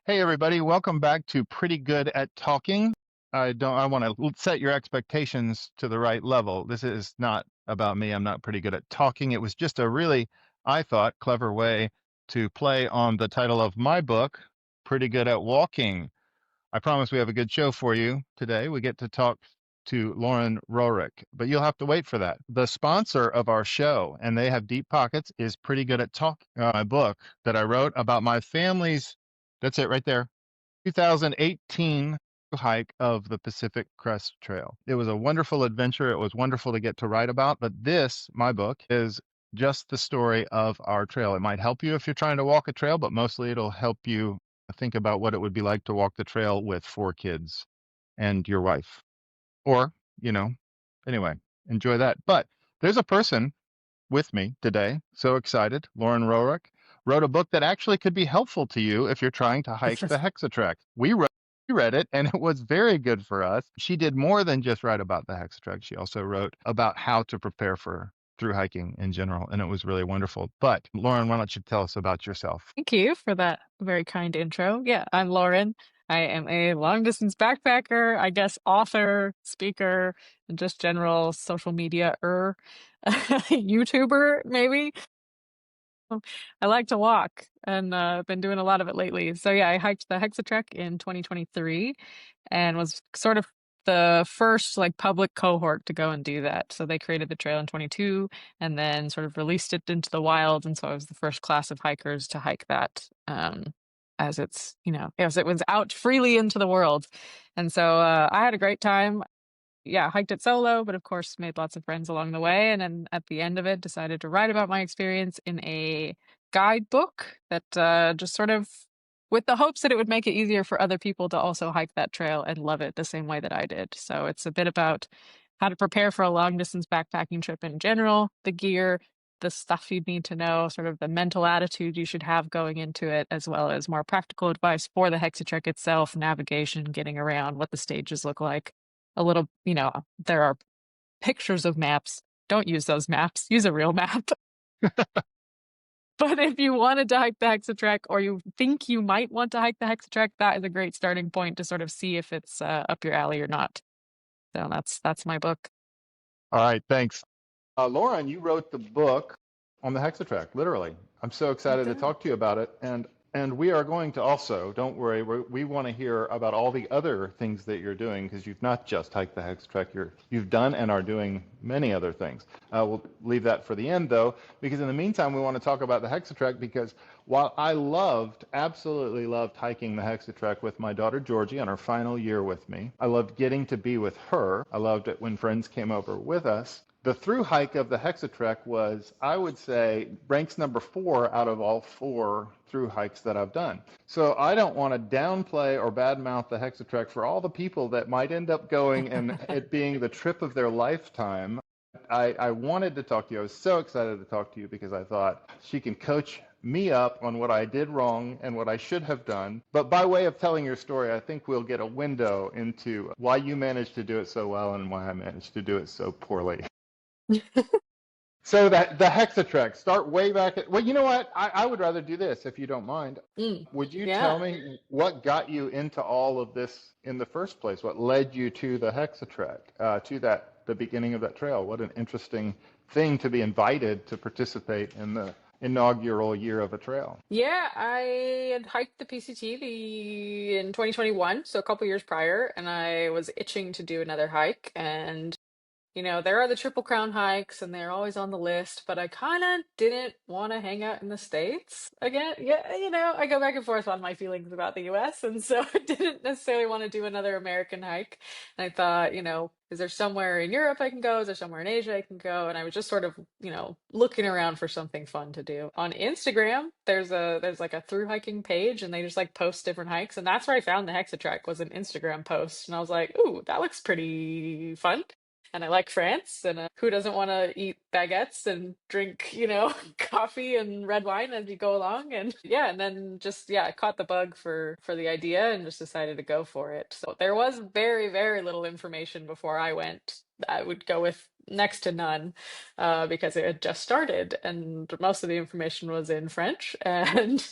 Hey everybody, welcome back to Pretty Good at Talking. I want to set your expectations to the right level. This is not about me. I'm not pretty good at talking. It was just a really, I thought, clever way to play on the title of my book, Pretty Good at Walking. I promise we have a good show for you today. We get to talk to Lauren Roerick, but you'll have to wait for that. The sponsor of our show, and they have deep pockets, is Pretty Good at Talk, my book that I wrote about my family's, that's it right there, 2018 hike of the Pacific Crest Trail. It was a wonderful adventure. It was wonderful to get to write about, but this, my book, is just the story of our trail. It might help you if you're trying to walk a trail, but mostly it'll help you think about what it would be like to walk the trail with 4 kids and your wife. Or, you know, anyway, enjoy that. But there's a person with me today. So excited. Lauren Roerick wrote a book that actually could be helpful to you if you're trying to hike the HexaTrek. We read it and it was very good for us. She did more than just write about the HexaTrek. She also wrote about how to prepare for through hiking in general, and it was really wonderful. But Lauren, why don't you tell us about yourself? Thank you for that very kind intro. Yeah, I'm Lauren. I am a long distance backpacker, I guess author, speaker, and just general social media YouTuber, maybe. I like to walk and I've been doing a lot of it lately. So yeah, I hiked the HexaTrek in 2023 and was sort of the first like public cohort to go and do that. So they created the trail in 22 and then sort of released it into the wild. And so I was the first class of hikers to hike that as as it was out freely into the world. And so I had a great time. Yeah, hiked it solo, but of course made lots of friends along the way. And then at the end of it, decided to write about my experience in a guidebook that just sort of with the hopes that it would make it easier for other people to also hike that trail and love it the same way that I did. So it's a bit about how to prepare for a long distance backpacking trip in general, the gear, the stuff you'd need to know, sort of the mental attitude you should have going into it, as well as more practical advice for the HexaTrek itself, navigation, getting around, what the stages look like a little, there are pictures of maps. Don't use those maps. Use a real map. But if you wanted to hike the HexaTrek or you think you might want to hike the HexaTrek, that is a great starting point to sort of see if it's up your alley or not. So that's my book. All right, thanks. Lauren, you wrote the book on the HexaTrek, literally. I'm so excited to talk to you about it. And we are going to also, don't worry, we want to hear about all the other things that you're doing because you've not just hiked the HexaTrek, you've done and are doing many other things. We'll leave that for the end though, because in the meantime, we want to talk about the HexaTrek because while I absolutely loved hiking the HexaTrek with my daughter Georgie on her final year with me, I loved getting to be with her. I loved it when friends came over with us. The through hike of the HexaTrek was, I would say, ranks number 4 out of all 4 through hikes that I've done. So I don't want to downplay or badmouth the HexaTrek for all the people that might end up going and it being the trip of their lifetime. I wanted to talk to you. I was so excited to talk to you because I thought she can coach me up on what I did wrong and what I should have done. But by way of telling your story, I think we'll get a window into why you managed to do it so well and why I managed to do it so poorly. So the HexaTrek, start way back at, well, you know what? I would rather do this if you don't mind. Would you tell Yeah. me what got you into all of this in the first place? What led you to the HexaTrek, to the beginning of that trail? What an interesting thing to be invited to participate in the inaugural year of a trail. Yeah, I had hiked the in 2021, so a couple years prior, and I was itching to do another hike. And there are the Triple Crown hikes and they're always on the list, but I kind of didn't want to hang out in the States again. Yeah, I go back and forth on my feelings about the US. And so I didn't necessarily want to do another American hike. And I thought, is there somewhere in Europe I can go? Is there somewhere in Asia I can go? And I was just sort of, looking around for something fun to do. On Instagram, there's like a through hiking page and they just like post different hikes. And that's where I found the HexaTrek was an Instagram post. And I was like, ooh, that looks pretty fun. And I like France, and who doesn't want to eat baguettes and drink, coffee and red wine as you go along? And yeah, and then just I caught the bug for the idea and just decided to go for it. So there was very, very little information before I went. I would go with next to none because it had just started, and most of the information was in French. And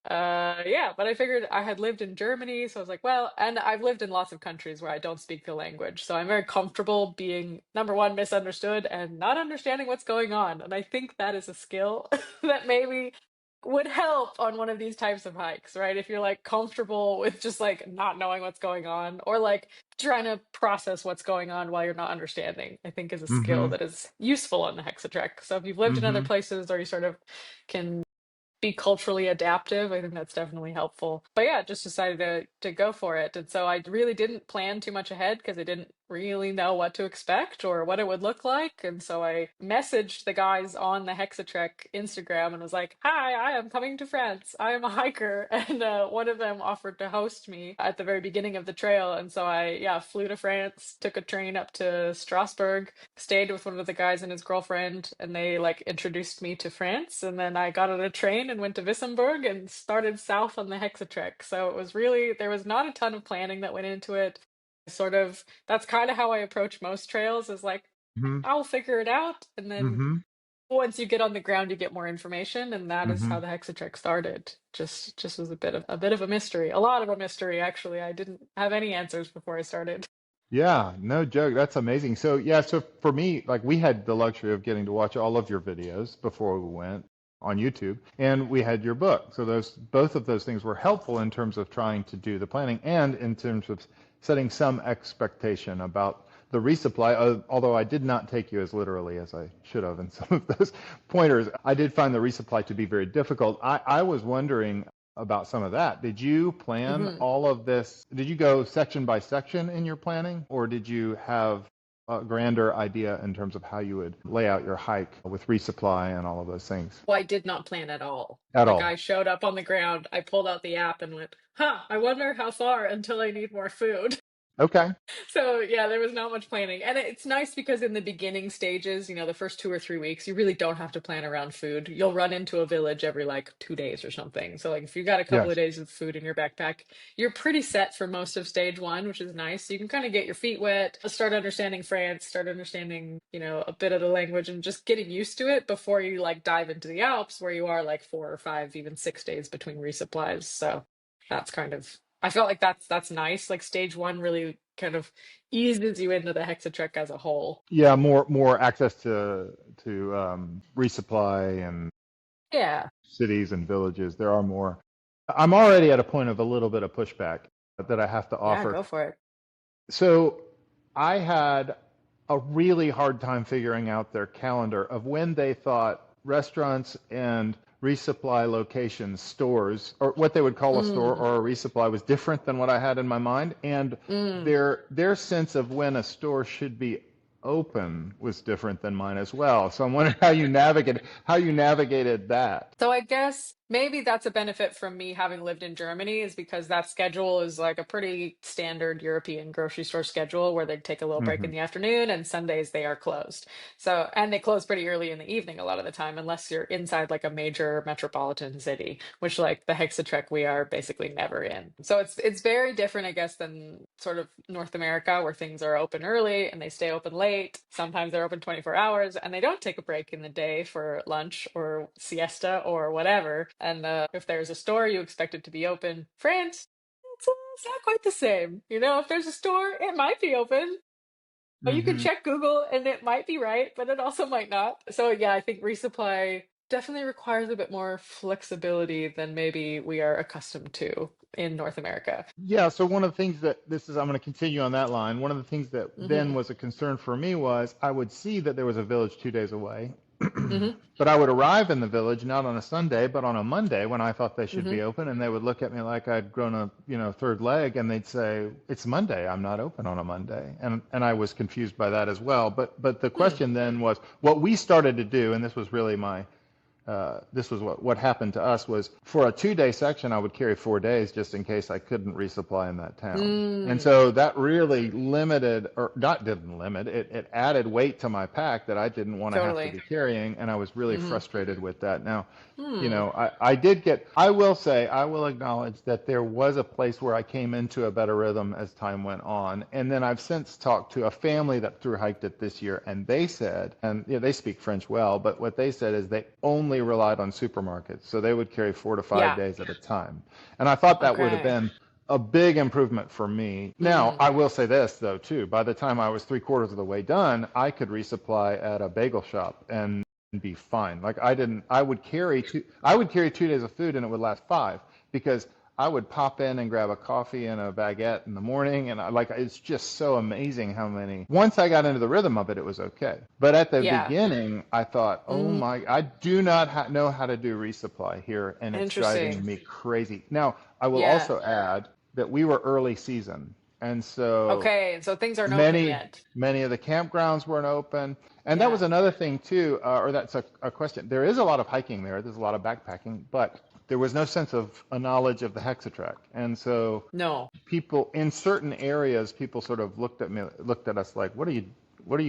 Yeah, but I figured I had lived in Germany, so I was like, well, and I've lived in lots of countries where I don't speak the language, so I'm very comfortable being number one misunderstood and not understanding what's going on. And I think that is a skill that maybe would help on one of these types of hikes, right? If you're like comfortable with just like not knowing what's going on or like trying to process what's going on while you're not understanding, I think is a skill Mm-hmm. that is useful on the HexaTrek. So if you've lived in other Mm-hmm. places or you sort of can be culturally adaptive. I think that's definitely helpful. But yeah, just decided to go for it. And so I really didn't plan too much ahead because I didn't really know what to expect or what it would look like. And so I messaged the guys on the HexaTrek Instagram and was like, "Hi, I am coming to France. I am a hiker." And one of them offered to host me at the very beginning of the trail. And so I, yeah, flew to France, took a train up to Strasbourg, stayed with one of the guys and his girlfriend, and they like introduced me to France. And then I got on a train and went to Wissembourg and started south on the HexaTrek. So it was really, there was not a ton of planning that went into it. Sort of, that's kind of how I approach most trails is like, Mm-hmm. I'll figure it out. And then Mm-hmm. once you get on the ground, you get more information. And that is Mm-hmm. how the HexaTrek started. Just was a bit of a mystery, a lot of a mystery, actually. I didn't have any answers before I started. Yeah, no joke. That's amazing. So yeah, so for me, like we had the luxury of getting to watch all of your videos before we went on YouTube, and we had your book. So those both of those things were helpful in terms of trying to do the planning and in terms of setting some expectation about the resupply. Although I did not take you as literally as I should have in some of those pointers, I did find the resupply to be very difficult. I was wondering about some of that. Did you plan Mhm. all of this? Did you go section by section in your planning, or did you have a grander idea in terms of how you would lay out your hike with resupply and all of those things Well, I did not plan at all. at Like all? I showed up on the ground, I pulled out the app and went, huh, I wonder how far until I need more food. Okay. So yeah, there was not much planning. And it's nice because in the beginning stages, the first 2 or 3 weeks, you really don't have to plan around food. You'll run into a village every like 2 days or something. So like if you got a couple of Yes. days of food in your backpack, you're pretty set for most of stage one, which is nice. So you can kind of get your feet wet, start understanding France, start understanding, a bit of the language and just getting used to it before you like dive into the Alps where you are like 4 or 5, even 6 days between resupplies. So that's kind of I felt like that's nice. Like stage one really kind of eases you into the HexaTrek as a whole. Yeah, more access to resupply and Yeah. cities and villages. There are more. I'm already at a point of a little bit of pushback that I have to Yeah, offer. go for it. So I had a really hard time figuring out their calendar of when they thought restaurants and resupply locations, stores, or what they would call a store Mm, or a resupply was different than what I had in my mind. And mm. their sense of when a store should be open was different than mine as well. So I'm wondering how you navigated that. So I guess maybe that's a benefit from me having lived in Germany is because that schedule is like a pretty standard European grocery store schedule where they take a little break in Hmm. the afternoon and Sundays they are closed. So, and they close pretty early in the evening a lot of the time, unless you're inside like a major metropolitan city, which like the Hexatrek we are basically never in. So it's very different, I guess, than sort of North America where things are open early and they stay open late. Sometimes they're open 24 hours and they don't take a break in the day for lunch or siesta or whatever. And if there's a store, you expect it to be open. France, it's not quite the same. If there's a store, it might be open. But you can Hmm. check Google and it might be right, but it also might not. So yeah, I think resupply definitely requires a bit more flexibility than maybe we are accustomed to in North America. Yeah, so one of the things that I'm going to continue on that line. One of the things that then Hmm. was a concern for me was I would see that there was a village 2 days away, Hmm. but I would arrive in the village not on a Sunday, but on a Monday when I thought they should Hmm. be open, and they would look at me like I'd grown a third leg, and they'd say it's Monday, I'm not open on a Monday, and I was confused by that as well. But the Hmm. question then was what we started to do, and this was really this was what happened to us was for a 2 day section, I would carry 4 days just in case I couldn't resupply in that town. And Mm. so that really limited, or not didn't limit, it added weight to my pack that I didn't want to have to Totally. be carrying. And I was really Hmm. frustrated with that. Now, Hmm. I will say, I will acknowledge that there was a place where I came into a better rhythm as time went on. And then I've since talked to a family that through hiked it this year, and they said, and they speak French well, but what they said is they only only relied on supermarkets. So they would carry 4 to 5 Yeah. days at a time. And I thought that would have Okay. been a big improvement for me. Now, Mm. I will say this though too. By the time I was 3/4 of the way done, I could resupply at a bagel shop and be fine. Like I would carry 2 days of food and it would last five because I would pop in and grab a coffee and a baguette in the morning, and it's just so amazing how many. Once I got into the rhythm of it, it was okay. But at the Yeah. beginning, I thought, oh Mm. my, I do not know how to do resupply here, and it's driving Interesting. me crazy. Now, I will Yeah. also add that we were early season, and so Okay. And so things aren't open many yet. many of the campgrounds weren't open, and that was Yeah. another thing too, or that's a question. There is a lot of hiking there. There's a lot of backpacking, but there was no sense of a knowledge of the Hexatrek, and so No. people in certain areas, people sort of looked at us like, what are you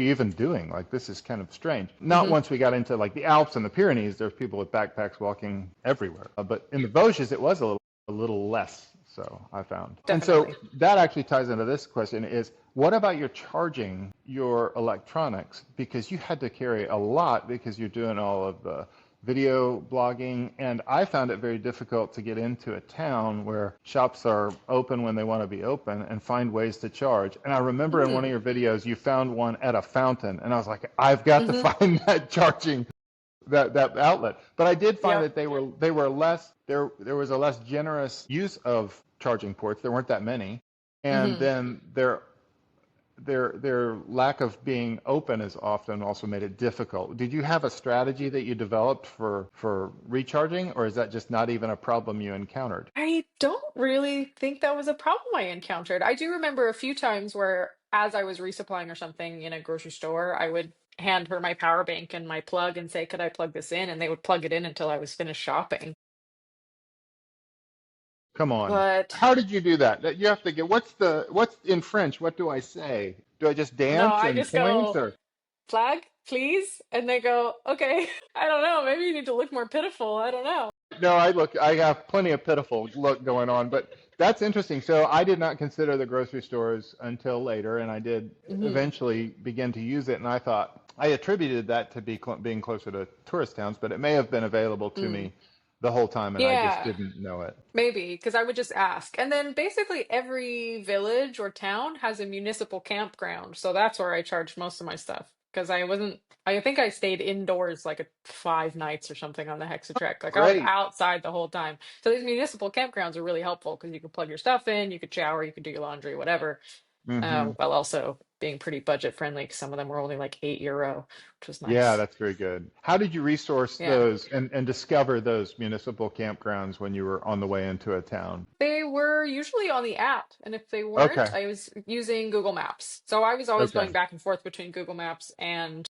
even doing? Like, this is kind of strange. Not Hmm. once we got into like the Alps and the Pyrenees, there's people with backpacks walking everywhere. But in the Vosges, it was a little less, so I found. And so Definitely. that actually ties into this question is, what about your charging your electronics? Because you had to carry a lot because you're doing all of the video blogging, and I found it very difficult to get into a town where shops are open when they want to be open and find ways to charge. And I remember in one of Mm. your videos, you found one at a fountain, and I was like, I've got to Hmm. find that charging that outlet. But I did find Yep. that they were less there was a less generous use of charging ports. There weren't that many, and Hmm. then their lack of being open has often also made it difficult. Did you have a strategy that you developed for recharging, or is that just not even a problem you encountered? I don't really think that was a problem I encountered. I do remember a few times where, as I was resupplying or something in a grocery store, I would hand her my power bank and my plug and say, "Could I plug this in?" And they would plug it in until I was finished shopping. Come on. But How did you do that? You have to get what's in French? What do I say? Do I just no, dance I and just point go, or "Flag, please." And they go, "Okay." I don't know. Maybe you need to look more pitiful. I don't know. no, I have plenty of pitiful look going on, but that's interesting. So I did not consider the grocery stores until later, and I did Hmm. eventually begin to use it, and I thought I attributed that to being closer to tourist towns, but it may have been available to Mm. me the whole time, and I just Yeah. didn't know it. Maybe, because I would just ask. And then basically every village or town has a municipal campground. So that's where I charged most of my stuff. Because I think I stayed indoors like 5 nights or something on the HexaTrek. Like I was Great. outside the whole time. So these municipal campgrounds are really helpful because you can plug your stuff in, you could shower, you could do your laundry, whatever. Hmm. While also being pretty budget friendly because some of them were only like €8, which was Yeah, nice. that's very good. How did you resource Yeah. those and discover those municipal campgrounds when you were on the way into a town? They were usually on the app, and if they weren't, Okay. I was using Google Maps. So I was always Okay. going back and forth between Google Maps and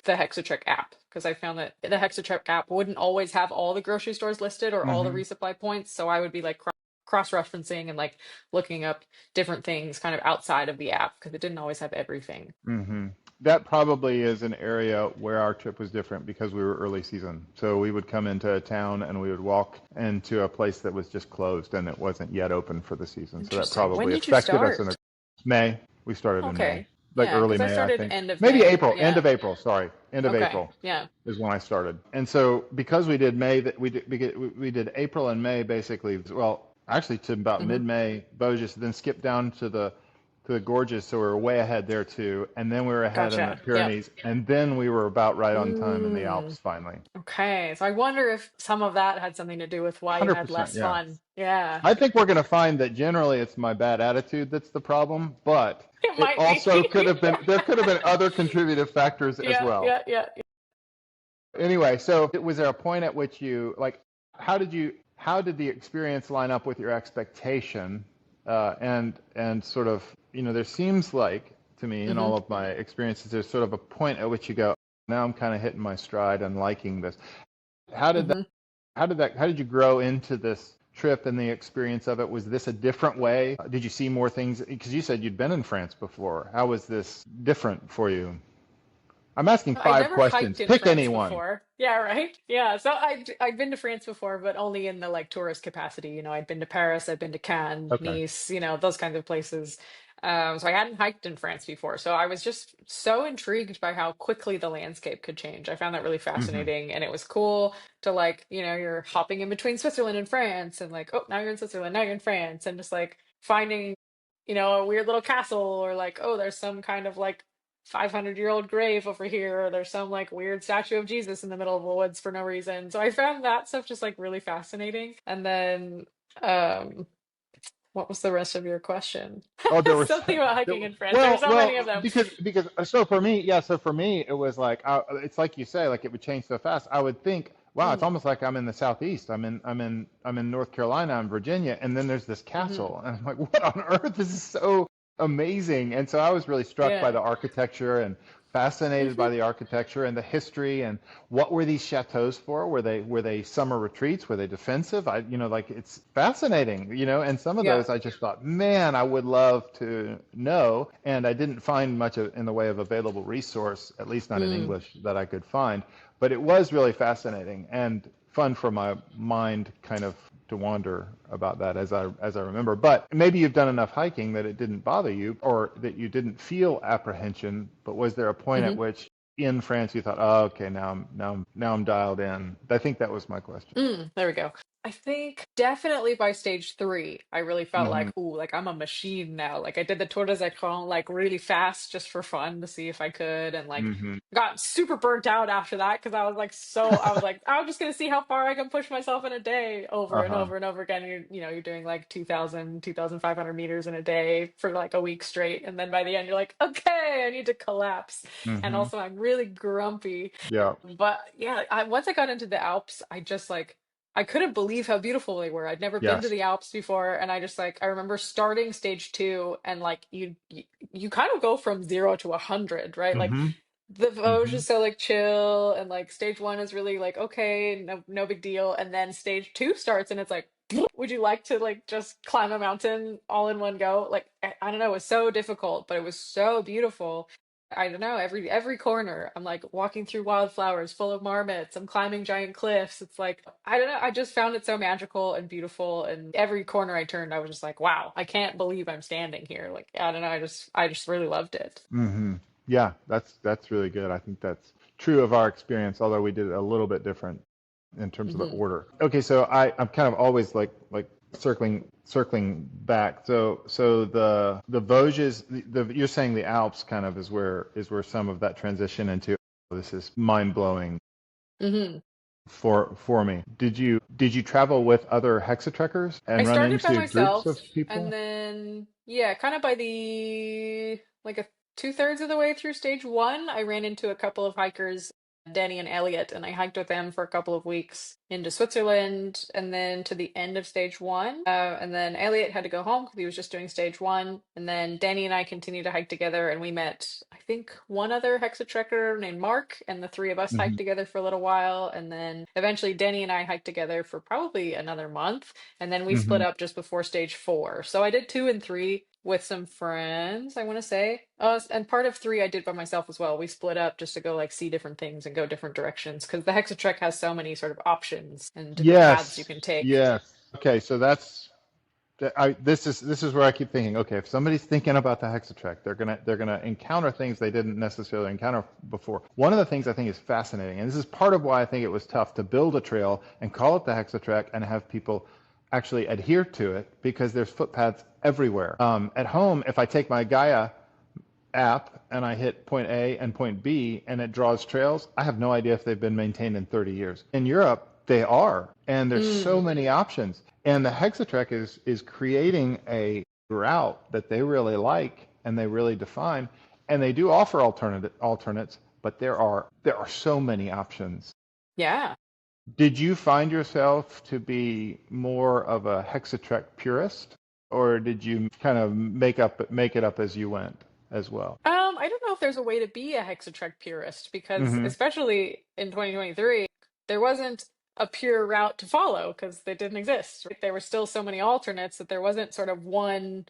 the HexaTrek app because I found that the HexaTrek app wouldn't always have all the grocery stores listed or all the Hmm. resupply points. So I would be like cross-referencing and like looking up different things kind of outside of the app because it didn't always have everything. Hmm. That probably is an area where our trip was different because we were early season. So we would come into a town and we would walk into a place that was just closed and it wasn't yet open for the season. So that Interesting. When probably did you affected us in start? the May. We started in May, Okay. like Yeah, early because I May, I started think. end of Maybe May. April, end Yeah. of April, sorry. End of Okay. April Yeah. is when I started. And so because we did May, that we did April and May basically, well, actually to about Hmm. mid-May, Bogus, then skipped down to the gorges, so we were way ahead there too. And then we were ahead in the Gotcha. Yep. Pyrenees, and then we were about right on time in the Mm. Alps finally. Okay, so I wonder if some of that had something to do with why you had 100%, less yeah. fun. Yeah, I think we're going to find that generally it's my bad attitude that's the problem, but it it might be. also could have been, there could have been other contributive factors as Yeah, well. yeah, yeah, yeah. Anyway, so was there a point at which you like how did the experience line up with your expectation? And sort of, there seems like to me in Hmm. all of my experiences, there's sort of a point at which you go, now I'm kind of hitting my stride and liking this. How did that, Hmm. how did you grow into this trip and the experience of it? Was this a different way? Did you see more things? Because you said you'd been in France before. How was this different for you? I'm asking I'd five never hiked questions. in Pick France anyone. before. Yeah, right. Yeah, so I'd been to France before, but only in the like tourist capacity. I'd been to Paris, I'd been to Cannes, Okay. Nice, those kinds of places. So I hadn't hiked in France before. So I was just so intrigued by how quickly the landscape could change. I found that really Hmm. fascinating. And it was cool to like, you're hopping in between Switzerland and France and like, oh, now you're in Switzerland, now you're in France, and just like finding, a weird little castle, or like, oh, there's some kind of like 500-year-old grave over here, or there's some like weird statue of Jesus in the middle of the woods for no reason. So I found that stuff just like really fascinating. And then um what was the rest of your question? Oh, there was, Something about there, hiking in France. There were well, so many of them. because so for me, yeah, so for me, it was like it's like you say, like it would change so fast. I would think, wow, it's Mm, almost like I'm in the southeast. I'm in North Carolina, I'm Virginia, and then there's this hmm. castle, and I'm like, what on earth? This is so amazing. And so I was really struck by Yeah. the architecture and fascinated by Hmm. the architecture and the history and what were these chateaus for? Were they summer retreats? Were they defensive? Like it's fascinating, and some of Yeah. those I just thought, man, I would love to know. And I didn't find much in the way of available resource, at least not in Mm, English, that I could find. But it was really fascinating and fun for my mind kind of to wander about that as I remember. But maybe you've done enough hiking that it didn't bother you, or that you didn't feel apprehension. But was there a point at hmm. which in France you thought, oh, okay, now I'm dialed in? I think that was my question. There we go. I think definitely by stage three, I really felt Hmm. like, ooh, like I'm a machine now. Like I did the Tour des Écrans like really fast just for fun to see if I could, and like Hmm. got super burnt out after that because I was like, I'm just gonna see how far I can push myself in a day over and Uh-huh. over and over again. You're doing like 2,500 meters in a day for like a week straight, and then by the end you're like, okay, I need to collapse. And Hmm. also I'm really grumpy. Yeah. But yeah, once I got into the Alps, I just like I couldn't believe how beautiful they were. I'd never been to Yes. the Alps before, and I just like I remember starting stage two, and like you kind of go from 0 to 100, right? Like Hmm. the Vosges Hmm. is so like chill, and like stage one is really like okay, no big deal, and then stage two starts, and it's like, would you like to like just climb a mountain all in one go? Like I don't know, it was so difficult, but it was so beautiful. I don't know, every corner, I'm like walking through wildflowers full of marmots. I'm climbing giant cliffs. It's like, I don't know, I just found it so magical and beautiful. And every corner I turned, I was just like, wow, I can't believe I'm standing here. Like, I don't know, I just really loved it. Hmm. Yeah, that's really good. I think that's true of our experience, although we did it a little bit different in terms of the Hmm. order. Okay, so I'm kind of always like circling back. So the Vosges, you're saying the Alps kind of is where some of that transition into, this is mind blowing Hmm. for me. Did you travel with other hexatrekkers I and run started by into groups of myself, and people? then yeah, kind of by the like a two-thirds of the way through stage one, I ran into a couple of hikers, Denny and Elliot, and I hiked with them for a couple of weeks into Switzerland, and then to the end of stage one. And then Elliot had to go home because he was just doing stage one, and then Denny and I continued to hike together, and we met, I think, one other hexatrekker named Mark, and the three of us hiked Hmm. together for a little while, and then eventually Denny and I hiked together for probably another month, and then we split Hmm. up just before stage four. So I did two and three with some friends, I want to say. And part of three I did by myself as well. We split up just to go like see different things and go different directions because the HexaTrek has so many sort of options and different paths you Yes, can take. yes. Okay, so this is where I keep thinking. Okay, if somebody's thinking about the Hexatrek, they're gonna encounter things they didn't necessarily encounter before. One of the things I think is fascinating, and this is part of why I think it was tough to build a trail and call it the Hexatrek and have people actually adhere to it, because there's footpaths everywhere. At home, if I take my Gaia app and I hit point A and point B and it draws trails, I have no idea if they've been maintained in 30 years. In Europe, they are, and there's so Mm, many options. And the Hexatrek is creating a route that they really like and they really define, and they do offer alternates, but there are so many options. yeah. Did you find yourself to be more of a Hexatrek purist, or did you kind of make it up as you went as well? I don't know if there's a way to be a Hexatrek purist because, Hmm. especially in 2023, there wasn't a pure route to follow because they didn't exist. Right? There were still so many alternates that there wasn't sort of one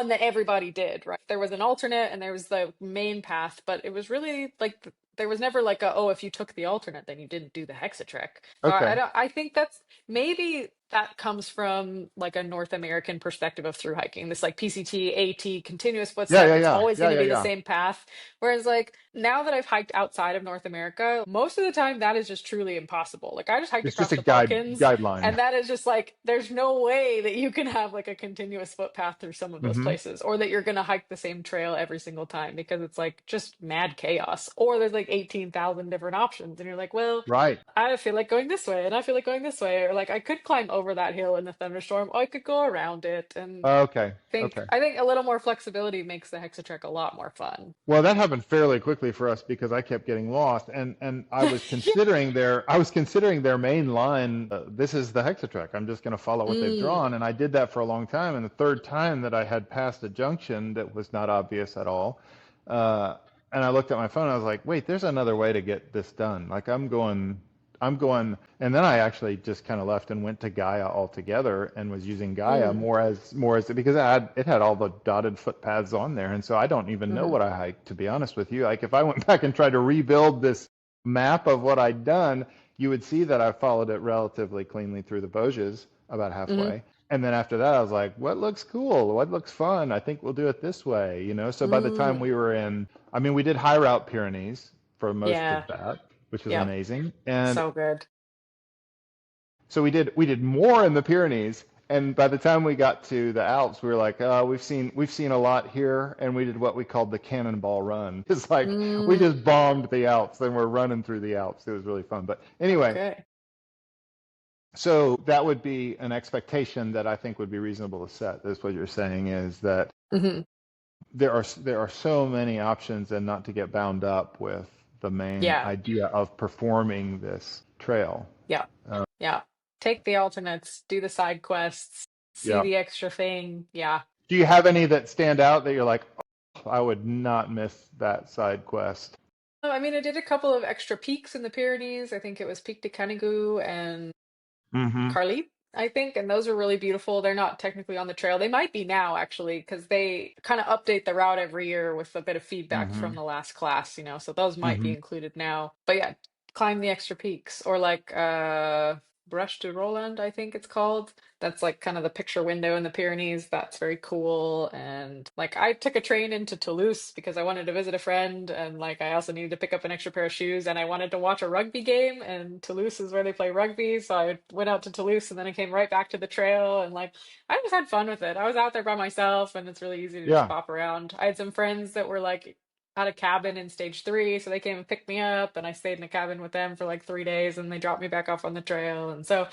that everybody did, right? There was an alternate and there was the main path, but it was really like there was never like a, oh, if you took the alternate, then you didn't do the Hexa trek. So I Okay. don't, I think that's maybe that comes from like a North American perspective of through hiking. This like PCT, AT, continuous Yeah, footstep, yeah, it's yeah, always yeah, going to yeah, be the yeah. same path. Whereas like now that I've hiked outside of North America, most of the time that is just truly impossible. Like I just hiked It's just across a the Balkans, guideline. and that is just like there's no way that you can have like a continuous footpath through some of those Hmm. places, or that you're going to hike the same trail every single time because it's like just mad chaos. Or there's like 18,000 different options, and you're like, well, Right. I feel like going this way, and I feel like going this way, or like I could climb over that hill in the thunderstorm, or I could go around it. And Okay. Okay. I think a little more flexibility makes the HexaTrek a lot more fun. Well, that happened fairly quickly for us because I kept getting lost, and I was considering their main line. This is the HexaTrek. I'm just going to follow what they've Mm, drawn, and I did that for a long time. And the third time that I had passed a junction that was not obvious at all, uh, and I looked at my phone, I was like, wait, there's another way to get this done. Like I'm going, and then I actually just kind of left and went to Gaia altogether and was using Gaia mm, more as because it had all the dotted footpaths on there, and so I don't even know mm, what I hiked, to be honest with you. Like if I went back and tried to rebuild this map of what I'd done, you would see that I followed it relatively cleanly through the Vosges about mm, halfway. And then after that, I was like, what looks cool? What looks fun? I think we'll do it this way, you know? So by the time mm. we were in, I mean, we did High Route Pyrenees for most of Yeah, that, which was yep, amazing. And so good. so we did more in the Pyrenees, and by the time we got to the Alps, we were like, we've seen a lot here, and we did what we called the cannonball run. It's like we Mm, just bombed the Alps, and we're running through the Alps. It was really fun. But anyway, okay. so that would be an expectation that I think would be reasonable to set. That's what you're saying is that Hmm. there are so many options, and not to get bound up with the main Yeah, idea of performing this trail. yeah, Uh, yeah. Take the alternates, do the side quests, see yeah. the extra thing. Yeah. Do you have any that stand out that you're like, oh, I would not miss that side quest? I mean, I did a couple of extra peaks in the Pyrenees. I think it was Peak de Canigou and Mm-hmm. Carly, I think, and those are really beautiful. They're not technically on the trail. They might be now, actually, because they kind of update the route every year with a bit of feedback Mm-hmm. from the last class, so those might be Mm-hmm. included now. But yeah, climb the extra peaks, or like Brush de Roland, I think it's called. That's like kind of the picture window in the Pyrenees. That's very cool. And like I took a train into Toulouse because I wanted to visit a friend, and like I also needed to pick up an extra pair of shoes, and I wanted to watch a rugby game, and Toulouse is where they play rugby. So I went out to Toulouse, and then I came right back to the trail, and like I just had fun with it. I was out there by myself, and it's really easy to just Yeah. bop around. I had some friends that were like had a cabin in stage 3, so they came and picked me up, and I stayed in a cabin with them for like 3 days, and they dropped me back off on the trail. And so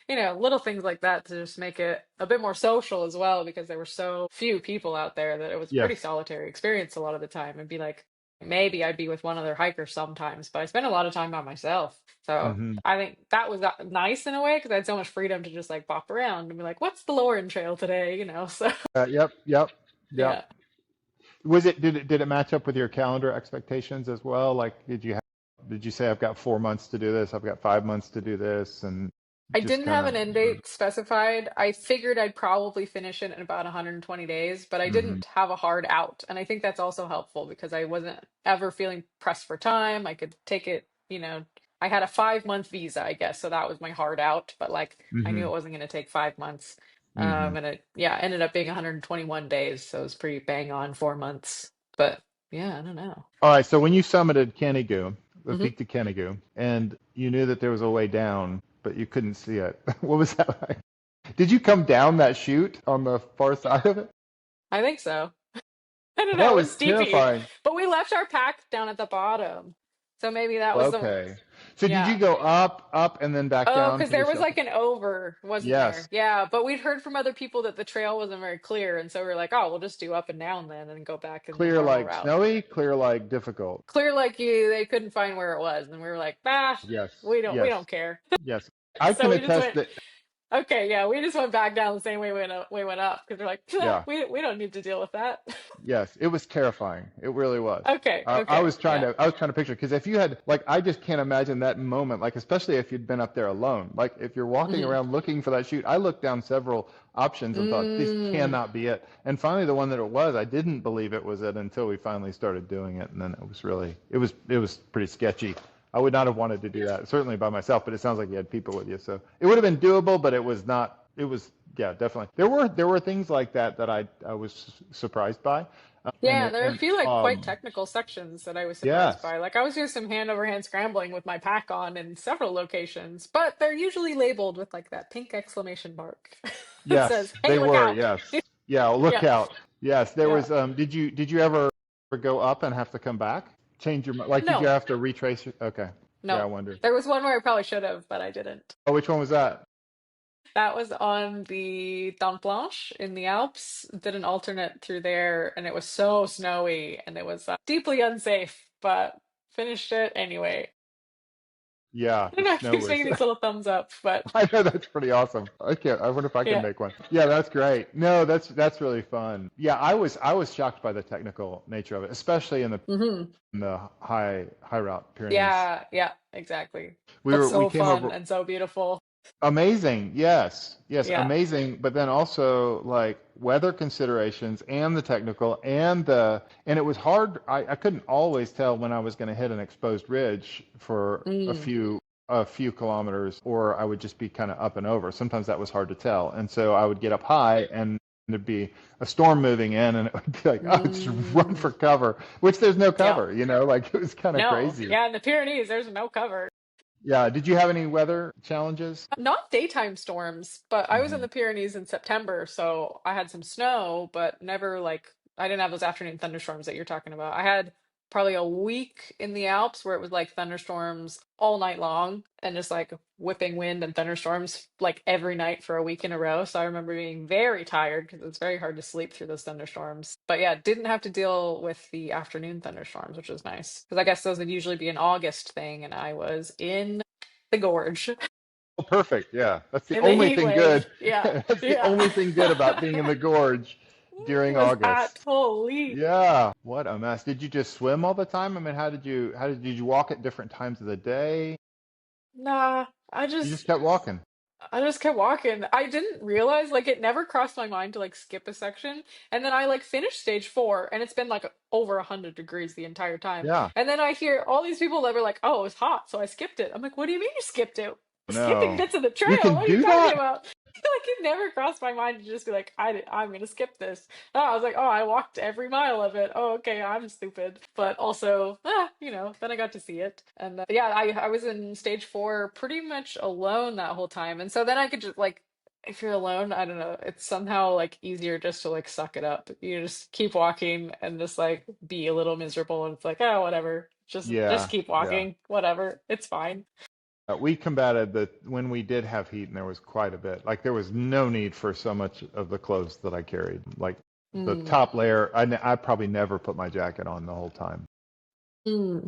little things like that to just make it a bit more social as well, because there were so few people out there that it was a pretty Yes. solitary experience a lot of the time. And be like, maybe I'd be with one other hiker sometimes, but I spent a lot of time by myself. So Mm-hmm. I think that was nice in a way, because I had so much freedom to just like bop around and be like, what's the Lauren Trail today? So Yep. Yep. yeah. Yep. Did it match up with your calendar expectations as well? Like, did you say I've got 4 months to do this? I've got 5 months to do this, and I just didn't kind have of. an end date specified. I figured I'd probably finish it in about 120 days, but I Mm-hmm. didn't have a hard out. And I think that's also helpful because I wasn't ever feeling pressed for time. I could take it, I had a 5-month visa, I guess. So that was my hard out, but like I knew Mm-hmm. it wasn't going to take 5 months. Mm-hmm. And it, yeah, ended up being 121 days. So it was pretty bang on 4 months. But yeah, I don't know. All right. So when you summited Canigou, the Hmm. peak to Canigou, and you knew that there was a way down, but you couldn't see it, what was that like? Did you come down that chute on the far side of it? I think so. I don't know, That it was was steepy, terrifying. but we left our pack down at the bottom. So maybe that was Okay. So did you yeah. go up, and then back Oh, down because to the there was shelter? like an over, wasn't Yes. there? Yeah, but we'd heard from other people that the trail wasn't very clear, and so we were like, oh, we'll just do up and down then, and go back in the Clear normal like route. snowy, clear like difficult. Clear like they couldn't find where it was, and we were like, bah, Yes. we Yes. don't care. Yes. I So can we just attest went, that. okay, yeah, we just went back down the same way we went up, because we're like, Yeah. we don't need to deal with that. Yes, it was terrifying. It really was. Okay, I okay, was trying yeah. to picture because if you had like I just can't imagine that moment like especially if you'd been up there alone. Like if you're walking Hmm. around looking for that chute, I looked down several options and thought this Mm. cannot be it. And finally the one that it was, I didn't believe it was it until we finally started doing it, and then it was pretty sketchy. I would not have wanted to do that, certainly by myself, but it sounds like you had people with you. So it would have been doable, but it was not, it was, yeah, definitely. There were things like that that I was surprised by. Yeah, there are a few like quite Um, technical sections that I was surprised yes, by. Like I was doing some hand over hand scrambling with my pack on in several locations, but they're usually labeled with like that pink exclamation mark that says, yes, "Hey, they look were, out." yes. Yeah, look Yeah. out. Yes, there Yeah. was, did you ever go up and have to come back? Change your, like, did you No. have to retrace your, okay. Yeah, I No. wonder. There was one where I probably should have, but I didn't. Oh, which one was that? That was on the Dent Blanche in the Alps. Did an alternate through there, and it was so snowy, and it was deeply unsafe, but finished it anyway. Yeah, I the don't know, I snow keep was. seeing these little thumbs up, but I know that's pretty awesome. I wonder if I can yeah. make one. Yeah, that's great. No, that's really fun. Yeah, I was shocked by the technical nature of it, especially Hmm. in the high route Pyrenees. Yeah, yeah, exactly. We But were we so came fun over and so beautiful. amazing. Yes. Yes, Yeah. amazing, but then also like weather considerations and the technical and it was hard. I couldn't always tell when I was going to hit an exposed ridge for Mm, a few kilometers, or I would just be kind of up and over. Sometimes that was hard to tell. And so I would get up high and there'd be a storm moving in and it would be like, oh, just run mm, for cover, which there's no yeah. cover, like it was kind of No. crazy. Yeah, in the Pyrenees, there's no cover. Yeah. Did you have any weather challenges? Not daytime storms, but I was in Hmm. the Pyrenees in September, so I had some snow, but never like I didn't have those afternoon thunderstorms that you're talking about. I had probably a week in the Alps where it was like thunderstorms all night long and just like whipping wind and thunderstorms like every night for a week in a row. So I remember being very tired because it's very hard to sleep through those thunderstorms. But yeah, didn't have to deal with the afternoon thunderstorms, which was nice because I guess those would usually be an August thing, and I was in the gorge. Oh, perfect. Yeah. That's the In the only heat thing wave. good. Yeah. That's the Yeah. only thing good about being in the gorge It during was hot. August. Holy. Yeah. What a mess. Did you just swim all the time? I mean, did you walk at different times of the day? Nah, You just kept walking. I just kept walking. I didn't realize like it never crossed my mind to like skip a section. And then I like finished stage 4 and it's been like over 100 degrees the entire time. Yeah. And then I hear all these people that were like, "Oh, it was hot, so I skipped it." I'm like, "What do you mean you skipped it? Skipping No. bits of the You trail? can What are you do talking that? about?" Like it never crossed my mind to just be like, I'm gonna skip this. Oh, I was like, "Oh, I walked every mile of it. Oh, okay, I'm stupid." But also, then I got to see it. And yeah, I was in stage 4 pretty much alone that whole time. And so then I could just like if you're alone, I don't know, it's somehow like easier just to like suck it up. You just keep walking and just like be a little miserable and it's like, "Oh, whatever. Just Yeah. keep Yeah. walking. Whatever. It's fine." We combated the when we did have heat, and there was quite a bit. Like there was no need for so much of the clothes that I carried. Like the Mm. top layer, I probably never put my jacket on the whole time. Mm.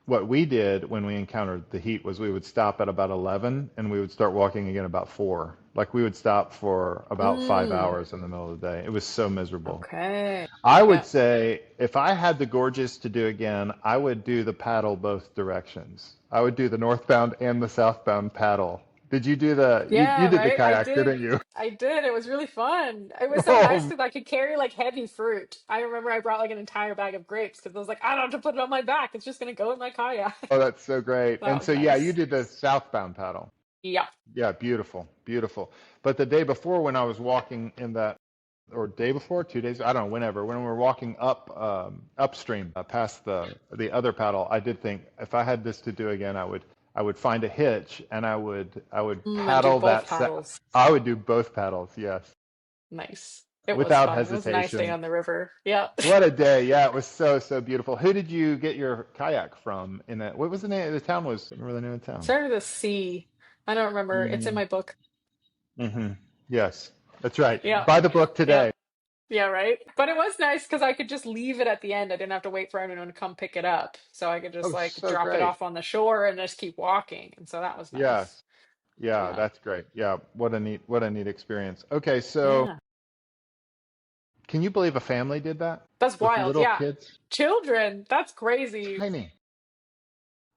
What we did when we encountered the heat was we would stop at about 11 and we would start walking again about 4. Like we would stop for about five Mm. hours in the middle of the day. It was so miserable. Okay. I would Yeah. say if I had the gorges to do again, I would do the paddle both directions. I would do the northbound and the southbound paddle. Did you do you Yeah, did the right? I kayak, did. didn't you? I did. It was really fun. It was so nice Oh, because I could carry like heavy fruit. I remember I brought like an entire bag of grapes because I was like, I don't have to put it on my back. It's just gonna go in my kayak. oh, that's so great. That And was so yeah, you nice. did the southbound paddle. Yeah. Yeah, beautiful, beautiful. But the day before when I was walking in that or day before, 2 days, I don't know, whenever, when we were walking upstream past the other paddle, I did think if I had this to do again, I would find a hitch and I would And do paddle both that paddles. I would do both paddles, yes, Nice. It was without fun. It was a nice day hesitation. on the river. Yeah. What a day. Yeah, it was so beautiful. Who did you get your kayak from in that? What was the name of the town? Was I remember the name of the town? Started with a C. I don't remember. It's in Mm, my book. mm-hmm. Yes, that's right. Yeah. Buy the book Yeah. today. Yeah, right. But it was nice because I could just leave it at the end. I didn't have to wait for anyone to come pick it up. So I could just Oh, like so drop it great. off on the shore and just keep walking. And so that was nice. Yes. Yeah, Yeah. that's great. Yeah, what a neat experience. Okay, so Yeah. can you believe a family did that That's with wild. little Yeah. kids? Children. That's crazy. Tiny.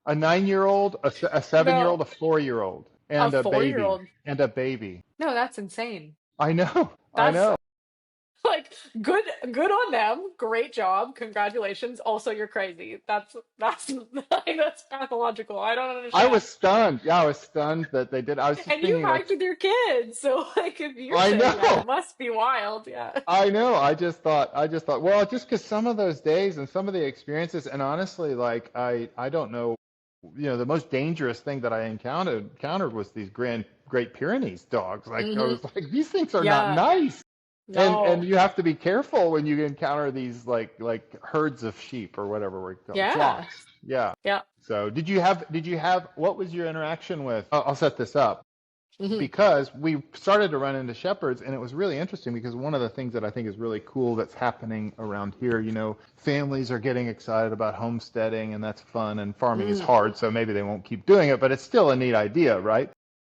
A 9-year-old, a 7-year-old, No, a 4-year-old, a and a baby, four-year-old. and a baby. No, that's insane. I know. I That's know. like Good on them. Great job. Congratulations. Also, you're crazy. That's pathological. I don't I was understand. stunned. Yeah, I was stunned that they did. I was just And you thinking like, hiked with your kids, so like if you're I saying that, know. it must be wild. Yeah. I know. I just thought, well, just because some of those days and some of the experiences, and honestly, like I don't know, the most dangerous thing that I encountered was these Great Pyrenees dogs. Like I Hmm. was like, these things are not Yeah. nice, and No. you have to be careful when you encounter these like herds of sheep or whatever we call them, Yeah. flocks. Yeah. Yeah. So did you have what was your interaction with? I'll set this up Hmm. because we started to run into shepherds, and it was really interesting because one of the things that I think is really cool that's happening around here, families are getting excited about homesteading, and that's fun, and farming is Mm. hard, so maybe they won't keep doing it, but it's still a neat idea, right?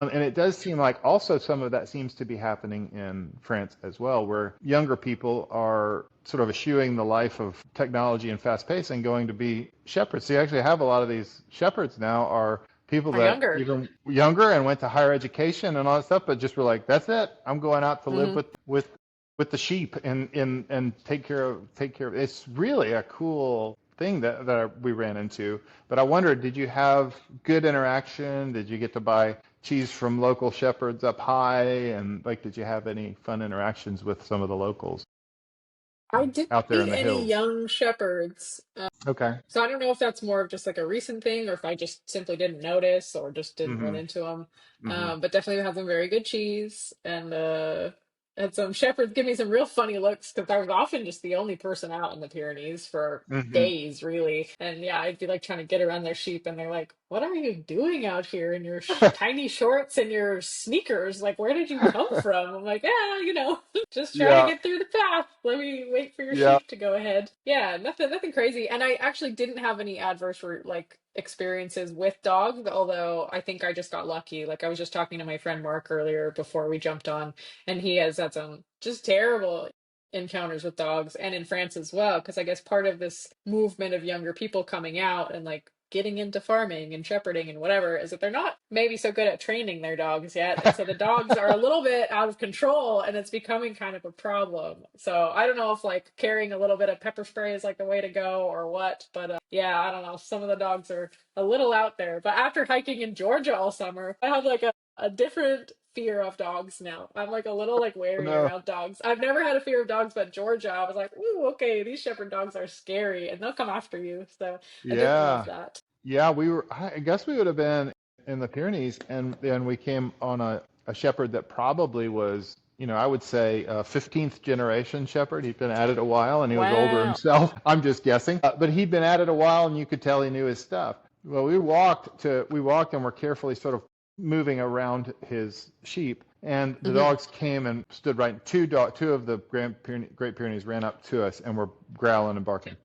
And it does seem like also some of that seems to be happening in France as well, where younger people are sort of eschewing the life of technology and fast pace and going to be shepherds. So you actually have a lot of these shepherds now are people Or that younger. even younger and went to higher education and all that stuff, but just were like, that's it. I'm going out to live Hmm. with the sheep and take care of. It's really a cool thing that we ran into. But I wondered, did you have good interaction? Did you get to buy cheese from local shepherds up high? And like, did you have any fun interactions with some of the locals I didn't out there in meet the any hills? young shepherds. Okay. So I don't know if that's more of just like a recent thing or if I just simply didn't notice or just didn't run Mm-hmm. into them. Mm-hmm. But definitely had some very good cheese and had some shepherds give me some real funny looks because I was often just the only person out in the Pyrenees for Mm-hmm. days, really. And yeah, I'd be like trying to get around their sheep and they're like, "What are you doing out here in your tiny shorts and your sneakers? Like, where did you come from?" I'm like, "Yeah, just trying to Yeah. get through the path. Let me wait for your Yeah. sheep to go ahead." Yeah, nothing crazy. And I actually didn't have any adverse like experiences with dogs, although I think I just got lucky. Like I was just talking to my friend Mark earlier before we jumped on, and he has had some just terrible encounters with dogs and in France as well, because I guess part of this movement of younger people coming out and like getting into farming and shepherding and whatever is that they're not maybe so good at training their dogs yet. And so the dogs are a little bit out of control and it's becoming kind of a problem. So I don't know if like carrying a little bit of pepper spray is like the way to go or what, but yeah, I don't know. Some of the dogs are a little out there. But after hiking in Georgia all summer, I have like a different fear of dogs now. I'm like a little like wary No. around dogs. I've never had a fear of dogs, but Georgia, I was like, ooh, okay, these shepherd dogs are scary and they'll come after you. So I didn't love Yeah. that. Yeah, I guess we would have been in the Pyrenees, and then we came on a shepherd that probably was, I would say a 15th generation shepherd. He'd been at it a while, and he was older Wow. himself. I'm just guessing, but he'd been at it a while, and you could tell he knew his stuff. Well, we walked and were carefully sort of moving around his sheep, and the Hmm. dogs came and stood right. Two of the Great Pyrenees ran up to us and were growling and barking.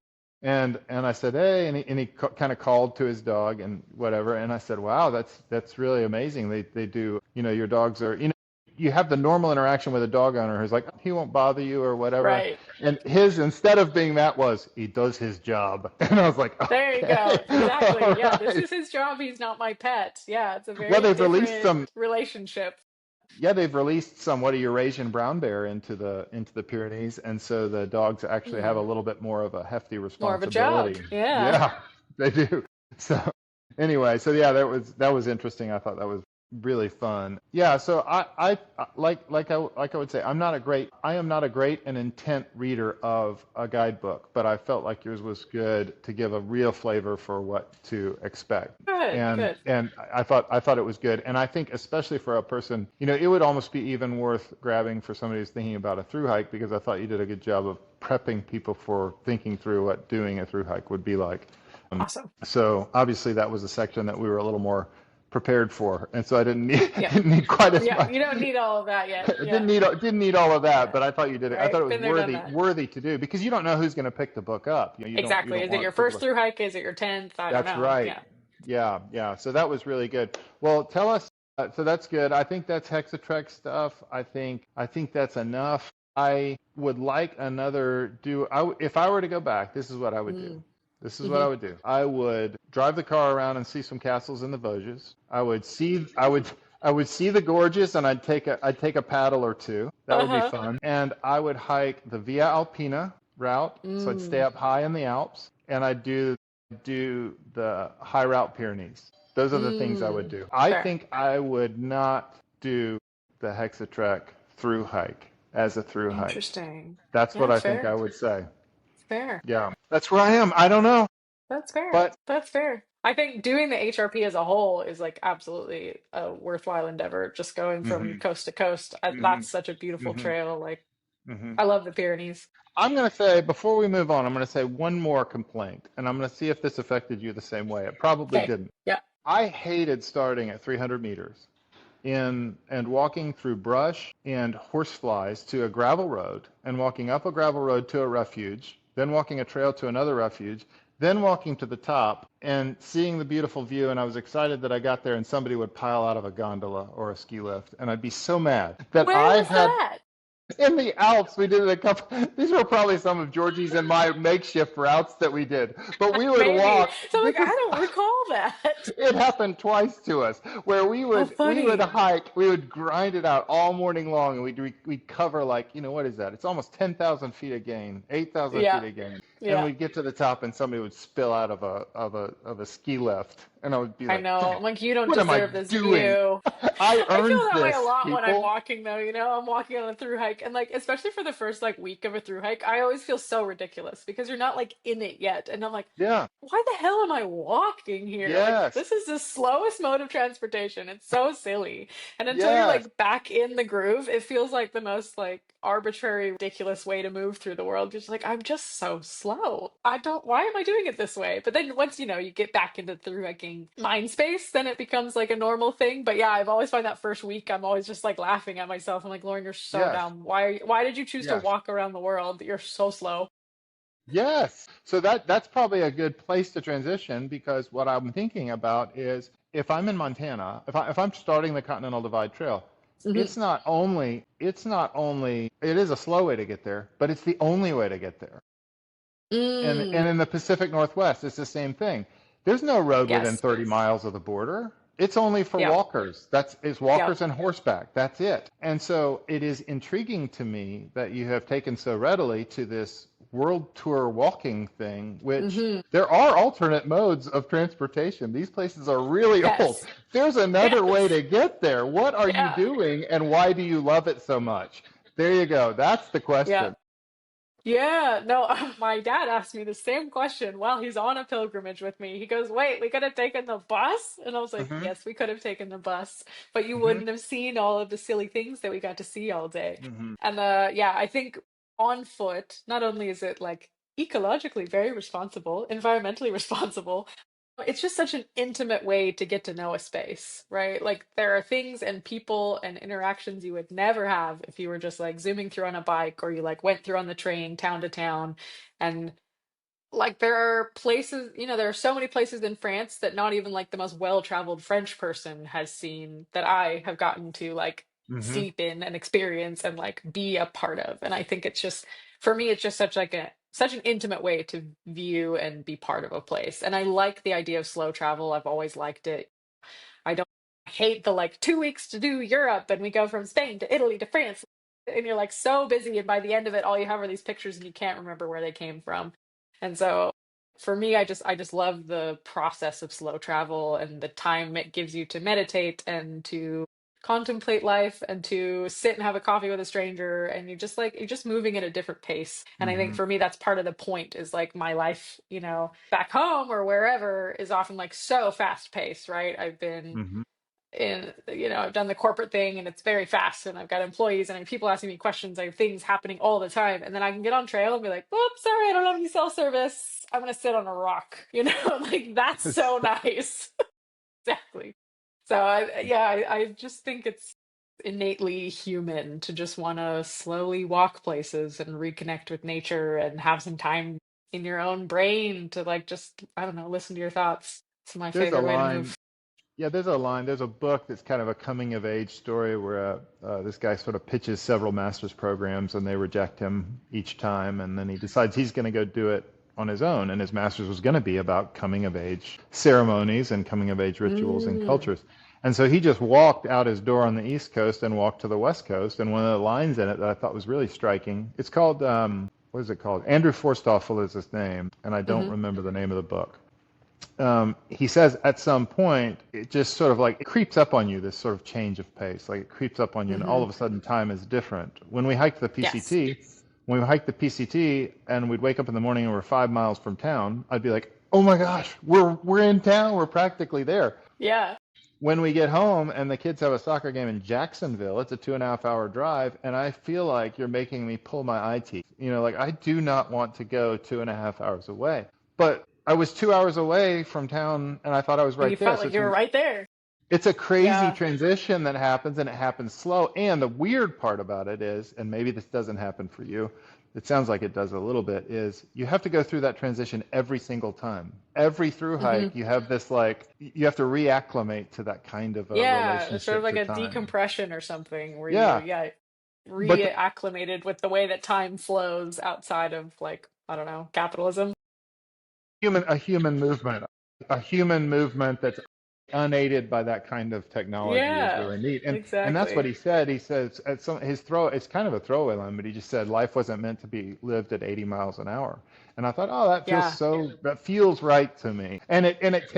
And I said, hey, and he kind of called to his dog and whatever. And I said, wow, that's really amazing. They do, your dogs are, you have the normal interaction with a dog owner who's like, he won't bother you or whatever. Right. And his, instead of being that, was he does his job. And I was like, There you okay, go. Exactly. all Yeah, this right. is his job. He's not my pet. Yeah, it's a Well, very they've released different some. relationship. Yeah, they've released somewhat a Eurasian brown bear into the Pyrenees, and so the dogs actually have a Hmm. little bit more of a hefty More of a job. responsibility. Yeah. Yeah, they do. So anyway, so yeah, that was interesting. I thought that was really fun. Yeah, so like I would say, I am not a great and intent reader of a guidebook, but I felt like yours was good to give a real flavor for what to expect. Good, And good. and I thought it was good. And I think especially for a person, it would almost be even worth grabbing for somebody who's thinking about a through hike, because I thought you did a good job of prepping people for thinking through what doing a through hike would be like. Awesome. So obviously that was a section that we were a little more prepared for, and so I didn't need Yep. didn't need quite as Yeah, much. you don't need all of that yet. Yeah. Didn't need all of that, Yeah. but I thought you did it. I thought Right. it was Been there, done worthy that. worthy to do, because you don't know who's going to pick the book up. You Exactly. don't Is it want your people first to. through hike? Is it your 10th? I don't That's know. right. Yeah. Yeah, yeah. So that was really good. Well, tell us. So that's good. I think that's HexaTrek stuff. I think that's enough. I would like another do. If I were to go back, this is what I would do. Mm. This is what Hmm. I would do. I would drive the car around and see some castles in the Vosges. I would see. I would. I would see the gorges and I'd take a paddle or two. That would be Uh-huh. fun. And I would hike the Via Alpina route. So I'd stay Mm, up high in the Alps and I'd do the high route Pyrenees. Those are the things I would mm. do. I Fair. think I would not do the HexaTrek through hike as a through hike. Interesting. That's what Yeah, I think I fair. would say. Fair. Yeah, that's where I am. I don't know, That's fair. but That's fair. I think doing the HRP as a whole is like absolutely a worthwhile endeavor. Just going from hmm coast to coast. hmm That's such a beautiful hmm trail. Like, hmm I love the Pyrenees. I'm going to say, before we move on, I'm going to say one more complaint, and I'm going to see if this affected you the same way. It probably Okay. didn't. Yeah. I hated starting at 300 meters in and walking through brush and horseflies to a gravel road, and walking up a gravel road to a refuge, then walking a trail to another refuge, then walking to the top and seeing the beautiful view. And I was excited that I got there and somebody would pile out of a gondola or a ski lift. And I'd be so mad that Where I was had that? in the Alps, we did a couple. These were probably some of Georgie's and my makeshift routes that we did. But we would Maybe. walk. So I'm like, This I is don't recall that. it happened twice to us, where we Oh, would funny. hike, we would grind it out all morning long, and we'd cover, like, what is that? It's almost 10,000 feet of gain, 8,000 Yeah. feet of gain, and Yeah. we'd get to the top, and somebody would spill out of a ski lift, and I would be I like, know. I'm like, you don't what am I deserve this doing? view. I I feel earned that way a this, lot when I'm people. walking though, I'm walking on a through hike and like especially for the first like week of a through hike, I always feel so ridiculous because you're not like in it yet. And I'm like, Yeah. why the hell am I walking here? Like Yes. this is the slowest mode of transportation. It's so silly. And until you're Yes. like back in the groove, it feels like the most like arbitrary, ridiculous way to move through the world. You're just like, I'm just so slow. I don't why am I doing it this way? But then once you get back into through hiking mind space, then it becomes like a normal thing. But yeah, I've always find that first week I'm always just like laughing at myself. I'm like, Lauren, you're so Yes. dumb. Why did you choose to Yes. walk around the world? You're so slow. Yes. So that's probably a good place to transition, because what I'm thinking about is, if I'm in Montana, if I'm starting the Continental Divide Trail, Hmm. it's not only it is a slow way to get there, but it's the only way to get there. And Mm, in the Pacific Northwest, it's the same thing. There's no road within yes. 30 miles of the border. It's only for Yep. walkers. It's Yep. walkers and horseback. That's it. And so it is intriguing to me that you have taken so readily to this world tour walking thing, which Hmm. there are alternate modes of transportation. These places are really old. Yes. There's another way Yes. to get there. What are you Yeah. doing, and why do you love it so much? There you go. That's the Yeah. question. Yeah, no, my dad asked me the same question while he's on a pilgrimage with me. He goes, "Wait, we could have taken the bus?" And I was like, Hmm "Yes, we could have taken the bus, but you hmm wouldn't have seen all of the silly things that we got to see all day." hmm And yeah, I think on foot, not only is it like ecologically very responsible, environmentally responsible, it's just such an intimate way to get to know a space, right? Like there are things and people and interactions you would never have if you were just like zooming through on a bike or you like went through on the train town to town. And like there are places, there are so many places in France that not even like the most well-traveled French person has seen that I have gotten to like hmm steep in and experience and like be a part of. And I think it's just for me, it's just such an intimate way to view and be part of a place. And I like the idea of slow travel. I've always liked it. I don't hate the like 2 weeks to do Europe and we go from Spain to Italy to France. And you're like so busy, and by the end of it, all you have are these pictures and you can't remember where they came from. And so for me, I just love the process of slow travel and the time it gives you to meditate and to contemplate life and to sit and have a coffee with a stranger, and you're just moving at a different pace. And I think hmm for me that's part of the point is like my life, back home or wherever is often like so fast paced, right? I've been hmm I've done the corporate thing and it's very fast and I've got employees and I have people asking me questions. I have things happening all the time. And then I can get on trail and be like, "Oops, sorry, I don't have any cell service. I'm going to sit on a rock." Like that's so nice. Exactly. So I just think it's innately human to just want to slowly walk places and reconnect with nature and have some time in your own brain to like just, I don't know, listen to your thoughts. It's my There's a favorite way to line. move. Yeah, there's a line. There's a book that's kind of a coming of age story where this guy sort of pitches several master's programs and they reject him each time. And then he decides he's going to go do it on his own. And his master's was going to be about coming of age ceremonies and coming of age rituals and Mm, cultures. And so he just walked out his door on the East Coast and walked to the West Coast. And one of the lines in it that I thought was really striking, it's called, what is it called? Andrew Forsthoffel is his name, and I don't Hmm. remember the name of the book. He says at some point, it just sort of like it creeps up on you, this sort of change of pace. Like it creeps up on you, and all Hmm. of a sudden time is different. When we hiked the Yes. PCT, and we'd wake up in the morning and we're 5 miles from town, I'd be like, oh my gosh, we're in town, we're practically there. Yeah. When we get home and the kids have a soccer game in Jacksonville, it's a 2.5 hour drive, and I feel like you're making me pull my eye teeth. Like I do not want to go 2.5 hours away. But I was 2 hours away from town and I thought I was And you right there. felt So like you were right there. it's a crazy Yeah. transition that happens, and it happens slow. And the weird part about it is, and maybe this doesn't happen for you, it sounds like it does a little bit, is you have to go through that transition every single time. Every through Hmm. hike, you have this like, you have to reacclimate to that kind of a Yeah. It's sort of relationship like to a time. decompression or something where you, Yeah. yeah, But reacclimated with the way that time flows outside of like, I don't know, capitalism. a human movement that's unaided by that kind of technology is Yeah, really neat. And that's what exactly. he said. He says at his throw, it's kind of a throwaway line, but he just said life wasn't meant to be lived at 80 miles an hour. And I thought, oh, Yeah. that feels right to me. And it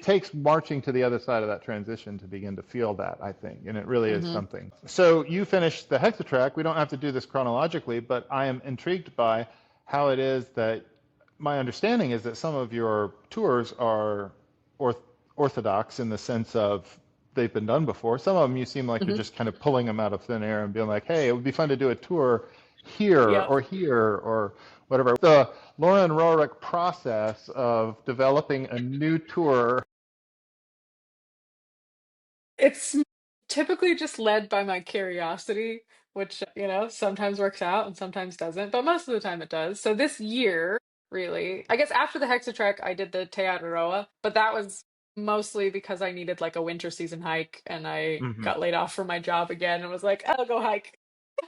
takes marching to the other side of that transition to begin to feel that, I think. And it really is Hmm. something. So you finished the HexaTrek. We don't have to do this chronologically, but I am intrigued by how it is that my understanding is that some of your tours are orth orthodox in the sense of they've been done before. Some of them you seem like you're Hmm. just kind of pulling them out of thin air and being like, hey, it would be fun to do a tour Yep. here or whatever. The Lauren Roerick process of developing a new tour. It's typically just led by my curiosity, which, sometimes works out and sometimes doesn't, but most of the time it does. So this year, really, I guess after the Hexatrek, I did the Araroa, but that was mostly because I needed like a winter season hike and I Mhm. got laid off from my job again and was like, I'll go hike.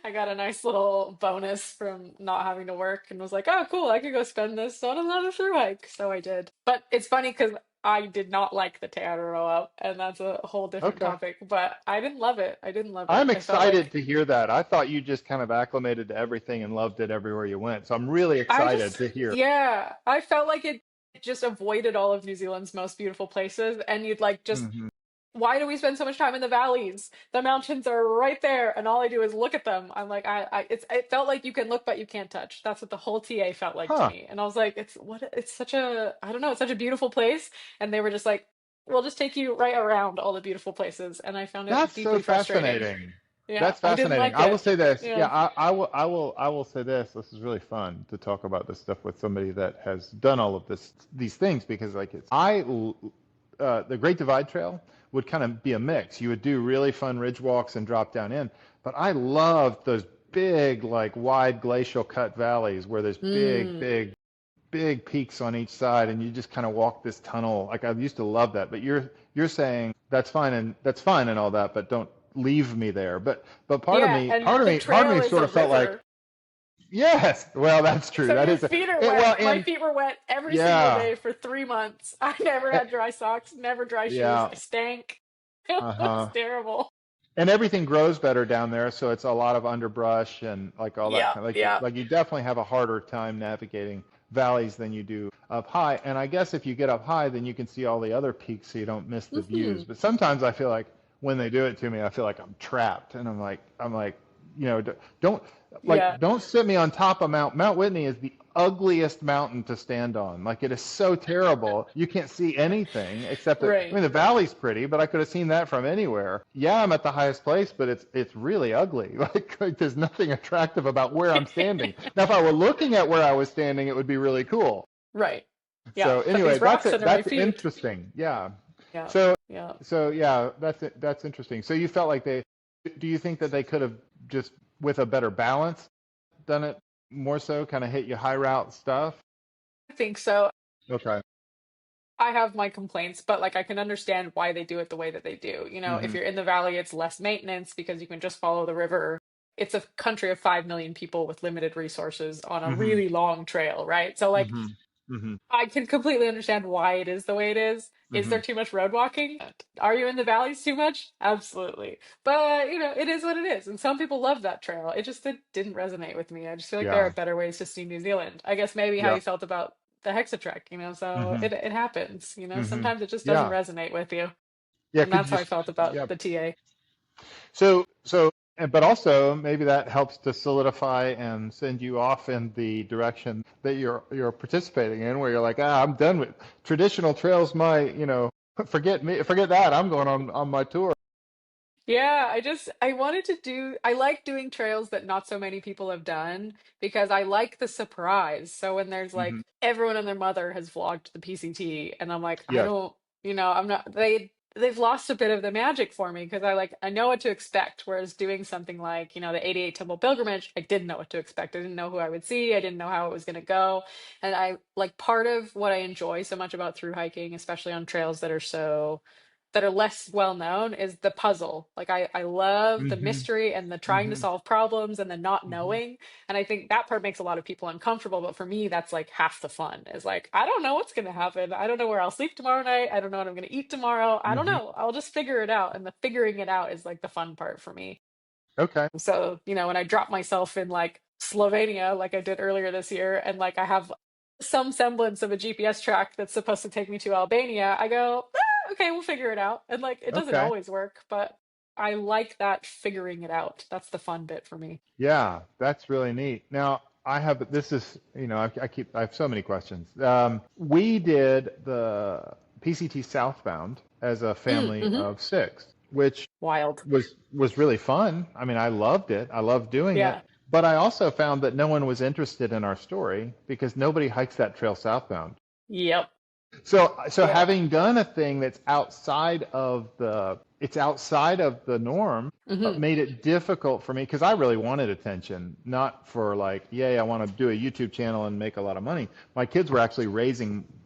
I got a nice little bonus from not having to work and was like, oh, cool, I could go spend this on another through hike. So I did. But it's funny because I did not like the Araroa, and that's a whole different Okay. topic. But I didn't love it. I didn't love it. I'm I felt excited like to hear that. I thought you just kind of acclimated to everything and loved it everywhere you went. So I'm really I excited just, to hear. yeah, I felt like it just avoided all of New Zealand's most beautiful places. And you'd like just Hmm. why do we spend so much time in the valleys? The mountains are right there, and all I do is look at them. I'm like, it felt like you can look, but you can't touch. That's what the whole TA felt like to Huh. me. And I was like, it's such a, I don't know, it's such a beautiful place. And they were just like, we'll just take you right around all the beautiful places. And I found it That's so deeply frustrating. fascinating. Yeah, That's I didn't fascinating. like I will it. say this. Yeah, Yeah. I will say this. This is really fun to talk about this stuff with somebody that has done all of these things because like the Great Divide Trail would kind of be a mix. You would do really fun ridge walks and drop down in, but I loved those big like wide glacial cut valleys where there's big, Mm. big, big peaks on each side and you just kind of walk this tunnel. Like I used to love that, but you're saying that's fine and all that, but don't leave me there. But part of Yeah, me, and part of the me, part of trail me is sort a of felt like, river. yes, well, that's true. So That your is feet are it. wet. Well, My and feet were wet every single yeah, day for 3 months. I never eh, had dry socks, never dry shoes. yeah, I stank. It was uh-huh. terrible. And everything grows better down there, so it's a lot of underbrush and like all that Yeah, kind of yeah. like you definitely have a harder time navigating valleys than you do up high. And I guess if you get up high, then you can see all the other peaks so you don't miss the views. Hmm. But sometimes I feel like when they do it to me, I feel like I'm trapped and I'm like, don't Yeah, don't sit me on top of Mount Whitney is the ugliest mountain to stand on. Like it is so terrible. You can't see anything except that I right. mean the valley's pretty, but I could have seen that from anywhere. Yeah, I'm at the highest place, but it's really ugly. Like there's nothing attractive about where I'm standing. Now if I were looking at where I was standing, it would be really cool. Right. Yeah, So but anyway, these that's rocks it. under my That's feet. interesting. Yeah. Yeah, So yeah. so yeah, that's it. That's interesting. So you felt like do you think that they could have just with a better balance done it more so, kind of hit you high route stuff? I think so. Okay. I have my complaints, but like I can understand why they do it the way that they do. If Hmm. you're in the valley, it's less maintenance because you can just follow the river. It's a country of 5 million people with limited resources on a Hmm. really long trail, right? So like Hmm. Hmm. I can completely understand why it is the way it is. Is there Hmm. too much road walking? Are you in the valleys too much? Absolutely. But, it is what it is. And some people love that trail. It didn't resonate with me. I just feel like there are Yeah. better ways to see New Zealand. I guess maybe how Yeah. you felt about the HexaTrek, so Hmm. it happens. Hmm. Sometimes it just doesn't Yeah. resonate with you. Yeah. And Could you that's how I just, felt about yeah. the TA. But also maybe that helps to solidify and send you off in the direction that you're participating in, where you're like, I'm done with traditional trails. Forget me, forget that. I'm going on my tour. Yeah, I like doing trails that not so many people have done because I like the surprise. So when there's Hmm. like everyone and their mother has vlogged the PCT and I'm like, I Yes. don't, I'm not, they've lost a bit of the magic for me because I know what to expect. Whereas doing something like, the 88 Temple Pilgrimage, I didn't know what to expect. I didn't know who I would see. I didn't know how it was going to go. And I like part of what I enjoy so much about through hiking, especially on trails that are less well known is the puzzle. Like I love the Hmm. mystery and the trying to Hmm. solve problems and the not Hmm. knowing. And I think that part makes a lot of people uncomfortable. But for me, that's like half the fun is like, I don't know what's going to happen. I don't know where I'll sleep tomorrow night. I don't know what I'm going to eat tomorrow. I don't Hmm. know. I'll just figure it out. And the figuring it out is like the fun part for me. Okay. So, when I drop myself in like Slovenia, like I did earlier this year, and like I have some semblance of a GPS track that's supposed to take me to Albania, I go, okay, we'll figure it out. And like it doesn't Okay. always work, but I like that figuring it out. That's the fun bit for me. Yeah, that's really neat. Now, this is, I have so many questions. We did the PCT Southbound as a family Mm-hmm. of six, which Wild. was really fun. I mean, I loved it. I loved doing it. Yeah. But I also found that no one was interested in our story because nobody hikes that trail southbound. Yep. So Yep. having done a thing that's outside of the norm, Mm-hmm. made it difficult for me because I really wanted attention, not for like, yay, I want to do a YouTube channel and make a lot of money. My kids were actually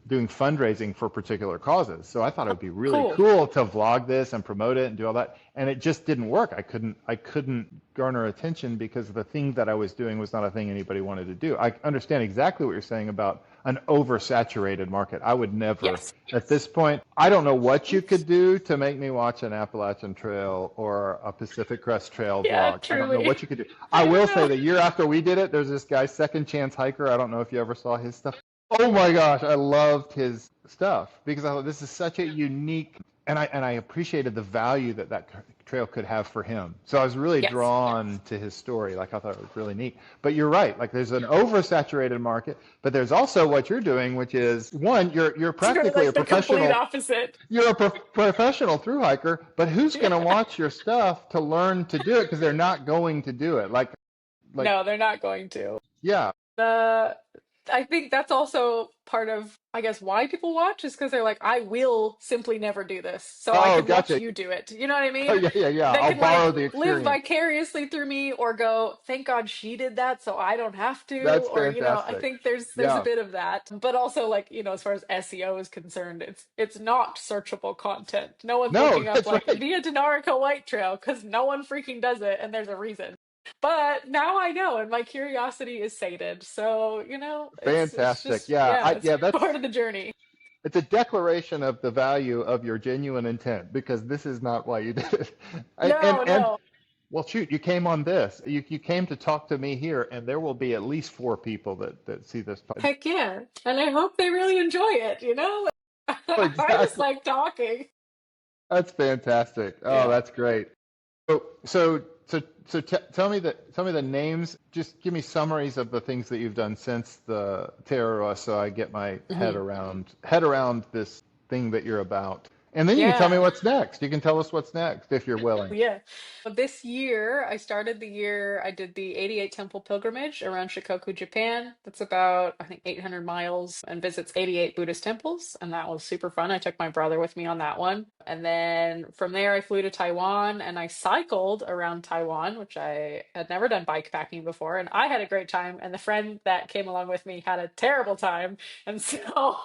doing fundraising for particular causes. So I thought it would be really Cool. cool to vlog this and promote it and do all that. And it just didn't work. I couldn't garner attention because the thing that I was doing was not a thing anybody wanted to do. I understand exactly what you're saying about an oversaturated market. I would never, Yes. at this point, I don't know what you could do to make me watch an Appalachian Trail or a Pacific Crest Trail Yeah, vlog. I don't know truly. what you could do. I I don't will say know. the year after we did it, there's this guy, Second Chance Hiker. I don't know if you ever saw his stuff. Oh my gosh, I loved his stuff because I thought this is such a unique, and I appreciated the value that trail could have for him. So I was really Yes. drawn to his story. Like I thought it was really neat. But you're right. Like there's an oversaturated market, but there's also what you're doing, which is one, you're It's practically a like the complete professional. opposite. You're a professional through hiker, but who's going Yeah. to watch your stuff to learn to do it because they're not going to do it. Like No, they're not going to. yeah. The I think that's also part of, I guess, why people watch is because they're like, I will simply never do this, so I Oh, can watch gotcha. you do it. You know what I Oh, mean? yeah, yeah, yeah. They I'll can borrow like the live experience. vicariously through me or go, thank God she did that, so I don't have to. That's Or, I fantastic. think there's a Yeah. bit of that. But also like, as far as SEO is concerned, it's not searchable content. No one's No, looking up that's like right. Via Dinarica White Trail because no one freaking does it, and there's a reason. But now I know, and my curiosity is sated. So, it's Fantastic. just, Yeah, yeah, it's yeah, part of the journey. it's a declaration of the value of your genuine intent because this is not why you did it. No, And no. well, shoot, you came on this. You came to talk to me here, and there will be at least four people that see this. Heck yeah. And I hope they really enjoy it. I just Exactly. like talking. That's fantastic. Oh, Yeah. that's great. So tell me the names. Just give me summaries of the things that you've done since the Terror, so I get my head Mhm. around this thing that you're about. And then you can tell me Yeah. what's next. You can tell us what's next if you're willing. Yeah. This year, I started the year, I did the 88 Temple pilgrimage around Shikoku, Japan. That's about, I think, 800 miles and visits 88 Buddhist temples. And that was super fun. I took my brother with me on that one. And then from there, I flew to Taiwan and I cycled around Taiwan, which I had never done bike packing before. And I had a great time. And the friend that came along with me had a terrible time. And so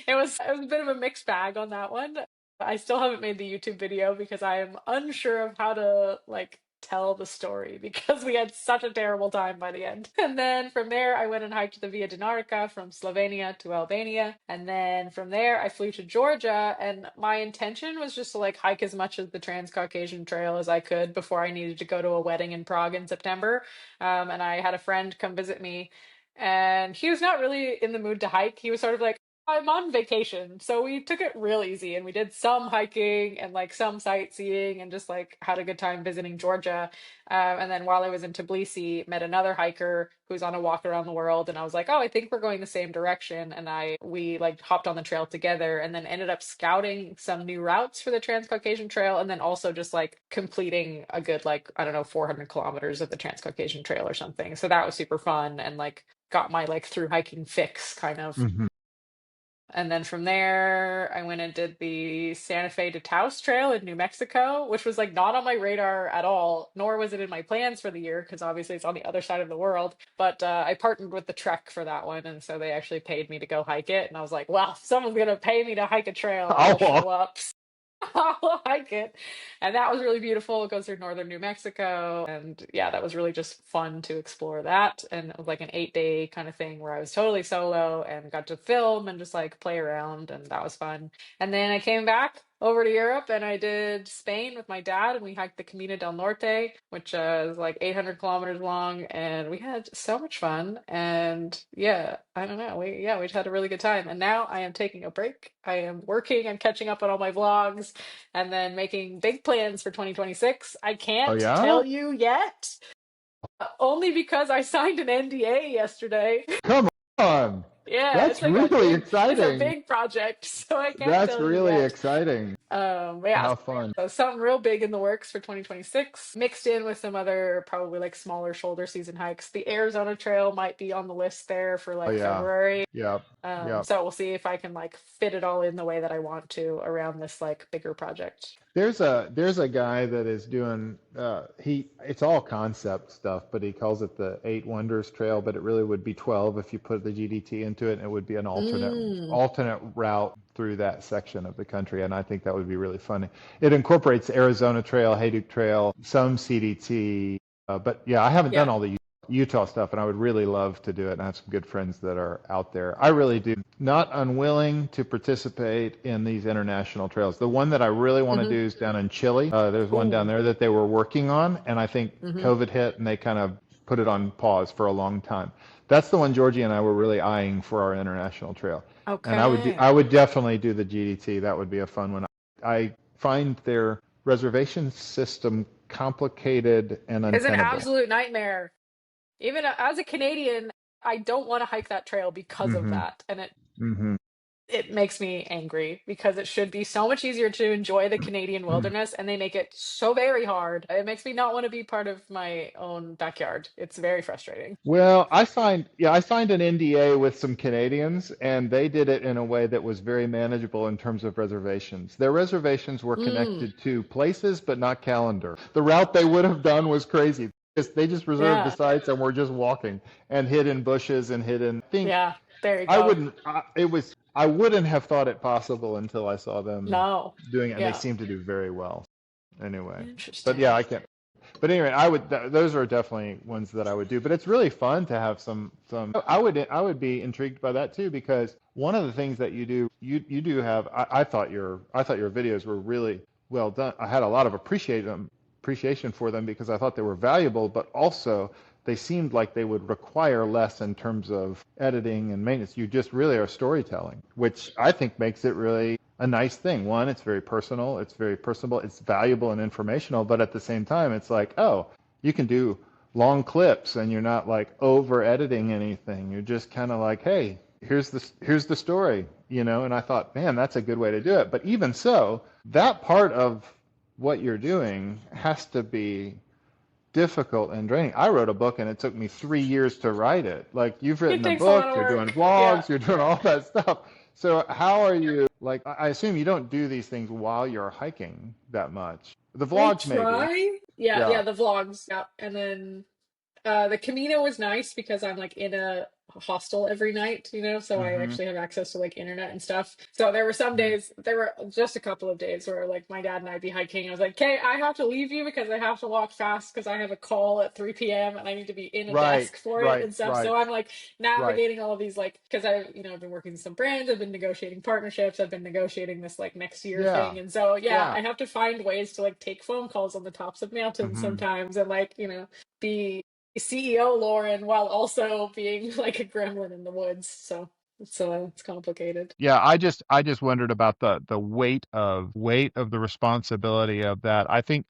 it was a bit of a mixed bag on that one. I still haven't made the YouTube video because I am unsure of how to like tell the story because we had such a terrible time by the end. And then from there, I went and hiked the Via Dinarica from Slovenia to Albania. And then from there, I flew to Georgia. And my intention was just to like hike as much of the Transcaucasian Trail as I could before I needed to go to a wedding in Prague in September. And I had a friend come visit me, and he was not really in the mood to hike. He was sort of like, I'm on vacation. So we took it real easy and we did some hiking and like some sightseeing and just like had a good time visiting Georgia. And then while I was in Tbilisi, met another hiker who's on a walk around the world. And I was like, oh, I think we're going the same direction. And we like hopped on the trail together and then ended up scouting some new routes for the Transcaucasian Trail. And then also just like completing a good, like, I don't know, 400 kilometers of the Transcaucasian Trail or something. So that was super fun and like got my like through hiking fix kind of. Hmm. And then from there, I went and did the Santa Fe to Taos Trail in New Mexico, which was like not on my radar at all, nor was it in my plans for the year because obviously it's on the other side of the world. But I partnered with the Trek for that one, and so they actually paid me to go hike it. And I was like, well, if someone's gonna pay me to hike a trail, I'll I'll walk. show up. I'll hike it. And that was really beautiful. It goes through northern New Mexico. And yeah, that was really just fun to explore that. And it was like an 8 day kind of thing where I was totally solo and got to film and just like play around. And that was fun. And then I came back over to Europe and I did Spain with my dad and we hiked the Camino del Norte, which is like 800 kilometers long. And we had so much fun. And yeah, I don't know. We just had a really good time. And now I am taking a break. I am working and catching up on all my vlogs and then making big plans for 2026. I Oh can't yeah? tell you yet, only because I signed an NDA yesterday. Come on. Yeah, That's really it's a exciting. big project, so I can't That's tell you really yet. exciting. But yeah, How fun. so something real big in the works for 2026, mixed in with some other probably like smaller shoulder season hikes. The Arizona Trail might be on the list there for Oh like yeah. February. Yep. Yep. So we'll see if I can like fit it all in the way that I want to around this like bigger project. There's a guy that is doing it's all concept stuff, but he calls it the Eight Wonders Trail, but it really would be 12 if you put the GDT into it, and it would be an Mm, alternate route through that section of the country, and I think that would be really fun. It incorporates Arizona Trail, Hayduke Trail, some CDT, but yeah, I haven't done yeah. all the Utah stuff, and I would really love to do it. And I have some good friends that are out there. I really do. Not unwilling to participate in these international trails. The one that I really want to Hmm. do is down in Chile. There's one down Ooh. there that they were working on, and I think Hmm. COVID hit and they kind of put it on pause for a long time. That's the one Georgie and I were really eyeing for our international trail. And Okay. I would definitely do the GDT. That would be a fun one. I find their reservation system complicated and It's an untenable. absolute nightmare. Even as a Canadian, I don't want to hike that trail because of Hmm. that. And Hmm. it makes me angry because it should be so much easier to enjoy the Canadian wilderness and they make it so very hard. It makes me not want to be part of my own backyard. It's very frustrating. Well, I signed an NDA with some Canadians, and they did it in a way that was very manageable in terms of reservations. Their reservations were Mm, connected to places, but not calendar. The route they would have done was crazy. They just reserved the yeah. sites and were just walking and hid in bushes and hidden. I think Yeah. There you go. I wouldn't have thought it possible until I saw them No. doing it, and they Yeah. seem to do very well anyway. But yeah, Interesting. I can't. But anyway, those are definitely ones that I would do. But it's really fun to have some. I would be intrigued by that too, because one of the things that you do have. I thought your videos were really well done. I had a lot of appreciation for them because I thought they were valuable, but also they seemed like they would require less in terms of editing and maintenance. You just really are storytelling, which I think makes it really a nice thing. One, it's very personal, it's very personable, it's valuable and informational, but at the same time, it's like, oh, you can do long clips and you're not like over editing anything. You're just kind of like, hey, here's the story, you know? And I thought, man, that's a good way to do it. But even so, that part of what you're doing has to be difficult and draining. I wrote a book and it took me 3 years to write it. Like you've It written a takes a lot book, of you're doing work. Yeah. vlogs, you're doing all that stuff. So how are you, like, I assume you don't do these things while you're hiking that much. The I vlogs maybe. try. Yeah, Yeah. the vlogs. Yeah. And then the Camino was nice because I'm like in a hostel every night, so I Hmm. actually have access to like internet and stuff. So there were some days, there were just a couple of days where like my dad and I'd be hiking. I was like, okay, I have to leave you because I have to walk fast because I have a call at 3 p.m. and I need to be in a Right, desk for it right, and stuff. right, So I'm like right. navigating all of these, like, because I've been working with some brands, I've been negotiating partnerships, I've been negotiating this like next year Yeah, thing. And so, yeah, yeah. I have to find ways to like take phone calls on the tops of mountains Hmm. sometimes and like, be CEO Lauren while also being like a gremlin in the woods. So it's complicated. Yeah, I just wondered about the weight of the responsibility of that. I think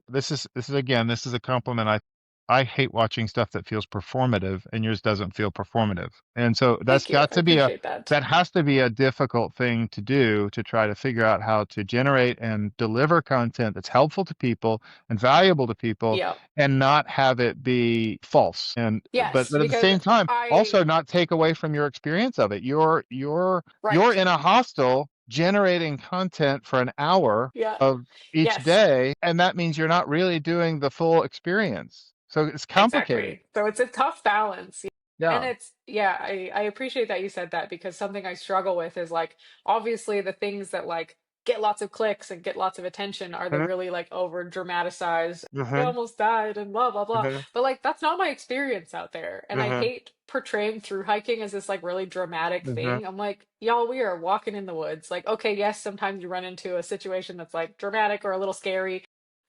this is again, this is a compliment. I hate watching stuff that feels performative, and yours doesn't feel performative. And so Thank you. I appreciate that. that has to be a difficult thing to do, to try to figure out how to generate and deliver content that's helpful to people and valuable to people, Yeah. and not have it be false. And but Yes, but at the because same time, I also not take away from your experience of it. You're right. in a hostel generating content for an hour Yeah. of each Yes. day, and that means you're not really doing the full experience. So it's complicated. Exactly. So it's a tough balance. And Yeah. it's, yeah, I appreciate that you said that because something I struggle with is like, obviously, the things that like get lots of clicks and get lots of attention are the Mhm, really like over dramatized, I mhm, almost died and blah, blah, blah. mhm, But like, that's not my experience out there. And I mhm, hate portraying through hiking as this like really dramatic mhm. thing. I'm like, y'all, we are walking in the woods. Like, okay, yes, sometimes you run into a situation that's like dramatic or a little scary,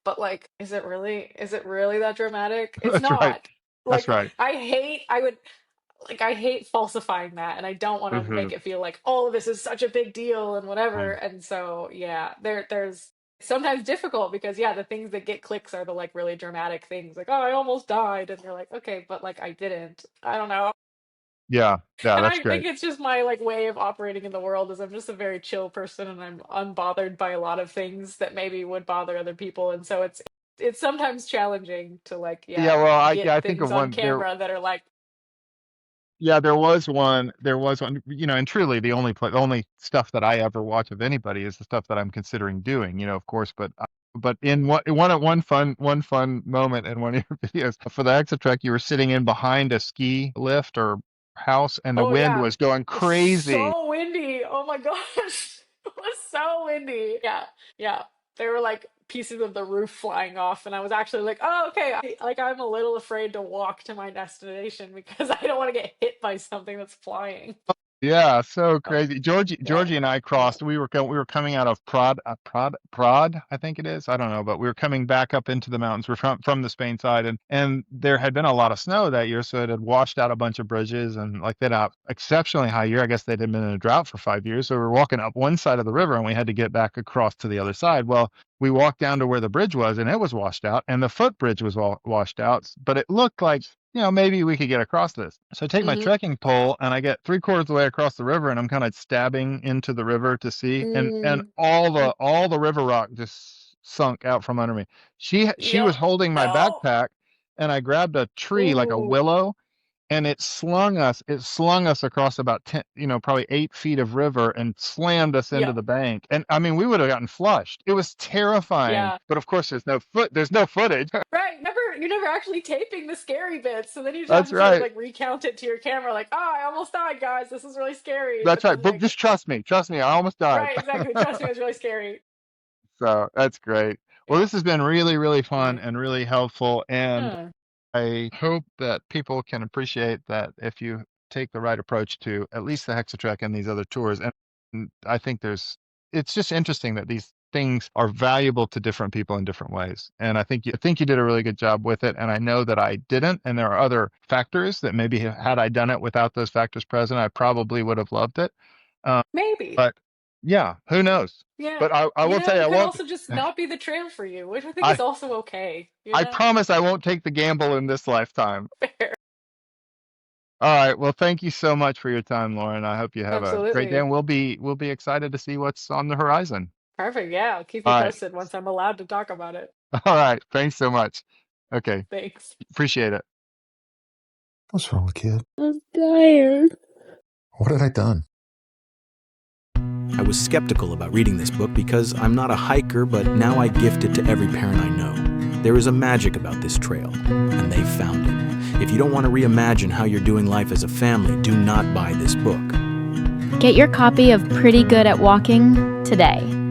but like, is it really that dramatic? It's That's right. not. That's Like, right. I hate falsifying that, and I don't want to make Mhm. it feel like all of this is such a big deal and whatever. Mhm. And so, yeah, there's sometimes difficult because, yeah, the things that get clicks are the like really dramatic things, like, oh, I almost died, and you're like, okay, but like I didn't. I don't know. Yeah. Yeah, And that's I think great. it's just my like way of operating in the world is I'm just a very chill person and I'm unbothered by a lot of things that maybe would bother other people. And so it's sometimes challenging to like, Yeah, yeah, well, get I think of things on one there. camera that are like, Yeah, there was one, and truly the only stuff that I ever watch of anybody is the stuff that I'm considering doing, of course, but in one fun moment in one of your videos for the HexaTrek, you were sitting in behind a ski lift or house, and the oh wind yeah, was going it's crazy. so windy. Oh my gosh. It was so windy. Yeah. Yeah. There were like pieces of the roof flying off and I was actually like, "Oh, okay." I'm a little afraid to walk to my destination because I don't want to get hit by something that's flying. Yeah, so Oh, crazy. Georgie yeah. and I Yeah. crossed. We were coming out of Prod, I think it is. I don't know, but we were coming back up into the mountains. We're from the Spain side, and there had been a lot of snow that year, so it had washed out a bunch of bridges, and like that out exceptionally high year. I guess they'd been in a drought for 5 years, so we were walking up one side of the river, and we had to get back across to the other side. Well, we walked down to where the bridge was, and it was washed out, and the footbridge was washed out, but it looked like maybe we could get across this. So I take my Hmm. trekking pole and I get three-quarters of the way across the river, and I'm kind of stabbing into the river to see, and Mm, all the river rock just sunk out from under me. She yep. was holding my No. backpack, and I grabbed a tree like a Ooh. willow, and it slung us across about 10, probably 8 feet of river, and slammed us into Yep. the bank. And I mean, we would have gotten flushed. It was terrifying, Yeah. but of course there's no footage. Right. You're never actually taping the scary bits, so then you just have That's to sort of right. like recount it to your camera, like, oh, I almost died, guys. This is really scary. That's But right. then But like, just trust me. Trust me. I almost died. right, exactly. Trust me, it was really scary. So that's great. Well, Yeah. this has been really, really fun Right. and really helpful. And Huh. I hope that people can appreciate that if you take the right approach to at least the Hexatrek and these other tours. And I think it's just interesting that these things are valuable to different people in different ways. And I think you did a really good job with it. And I know that I didn't. And there are other factors that maybe had I done it without those factors present, I probably would have loved it. Um, Maybe. but yeah, who knows? Yeah. But I will tell you, I It could won't. also just not be the trail for you, which I think I is also okay, I promise I won't take the gamble in this lifetime. Fair. All right. Well, thank you so much for your time, Lauren. I hope you have a great day, Absolutely. and we'll be excited to see what's on the horizon. Perfect. Yeah, I'll keep you All right. posted once I'm allowed to talk about it. All right. Thanks so much. Okay. Thanks. Appreciate it. What's wrong, kid? I'm tired. What have I done? I was skeptical about reading this book because I'm not a hiker, but now I gift it to every parent I know. There is a magic about this trail, and they found it. If you don't want to reimagine how you're doing life as a family, do not buy this book. Get your copy of Pretty Good at Walking today.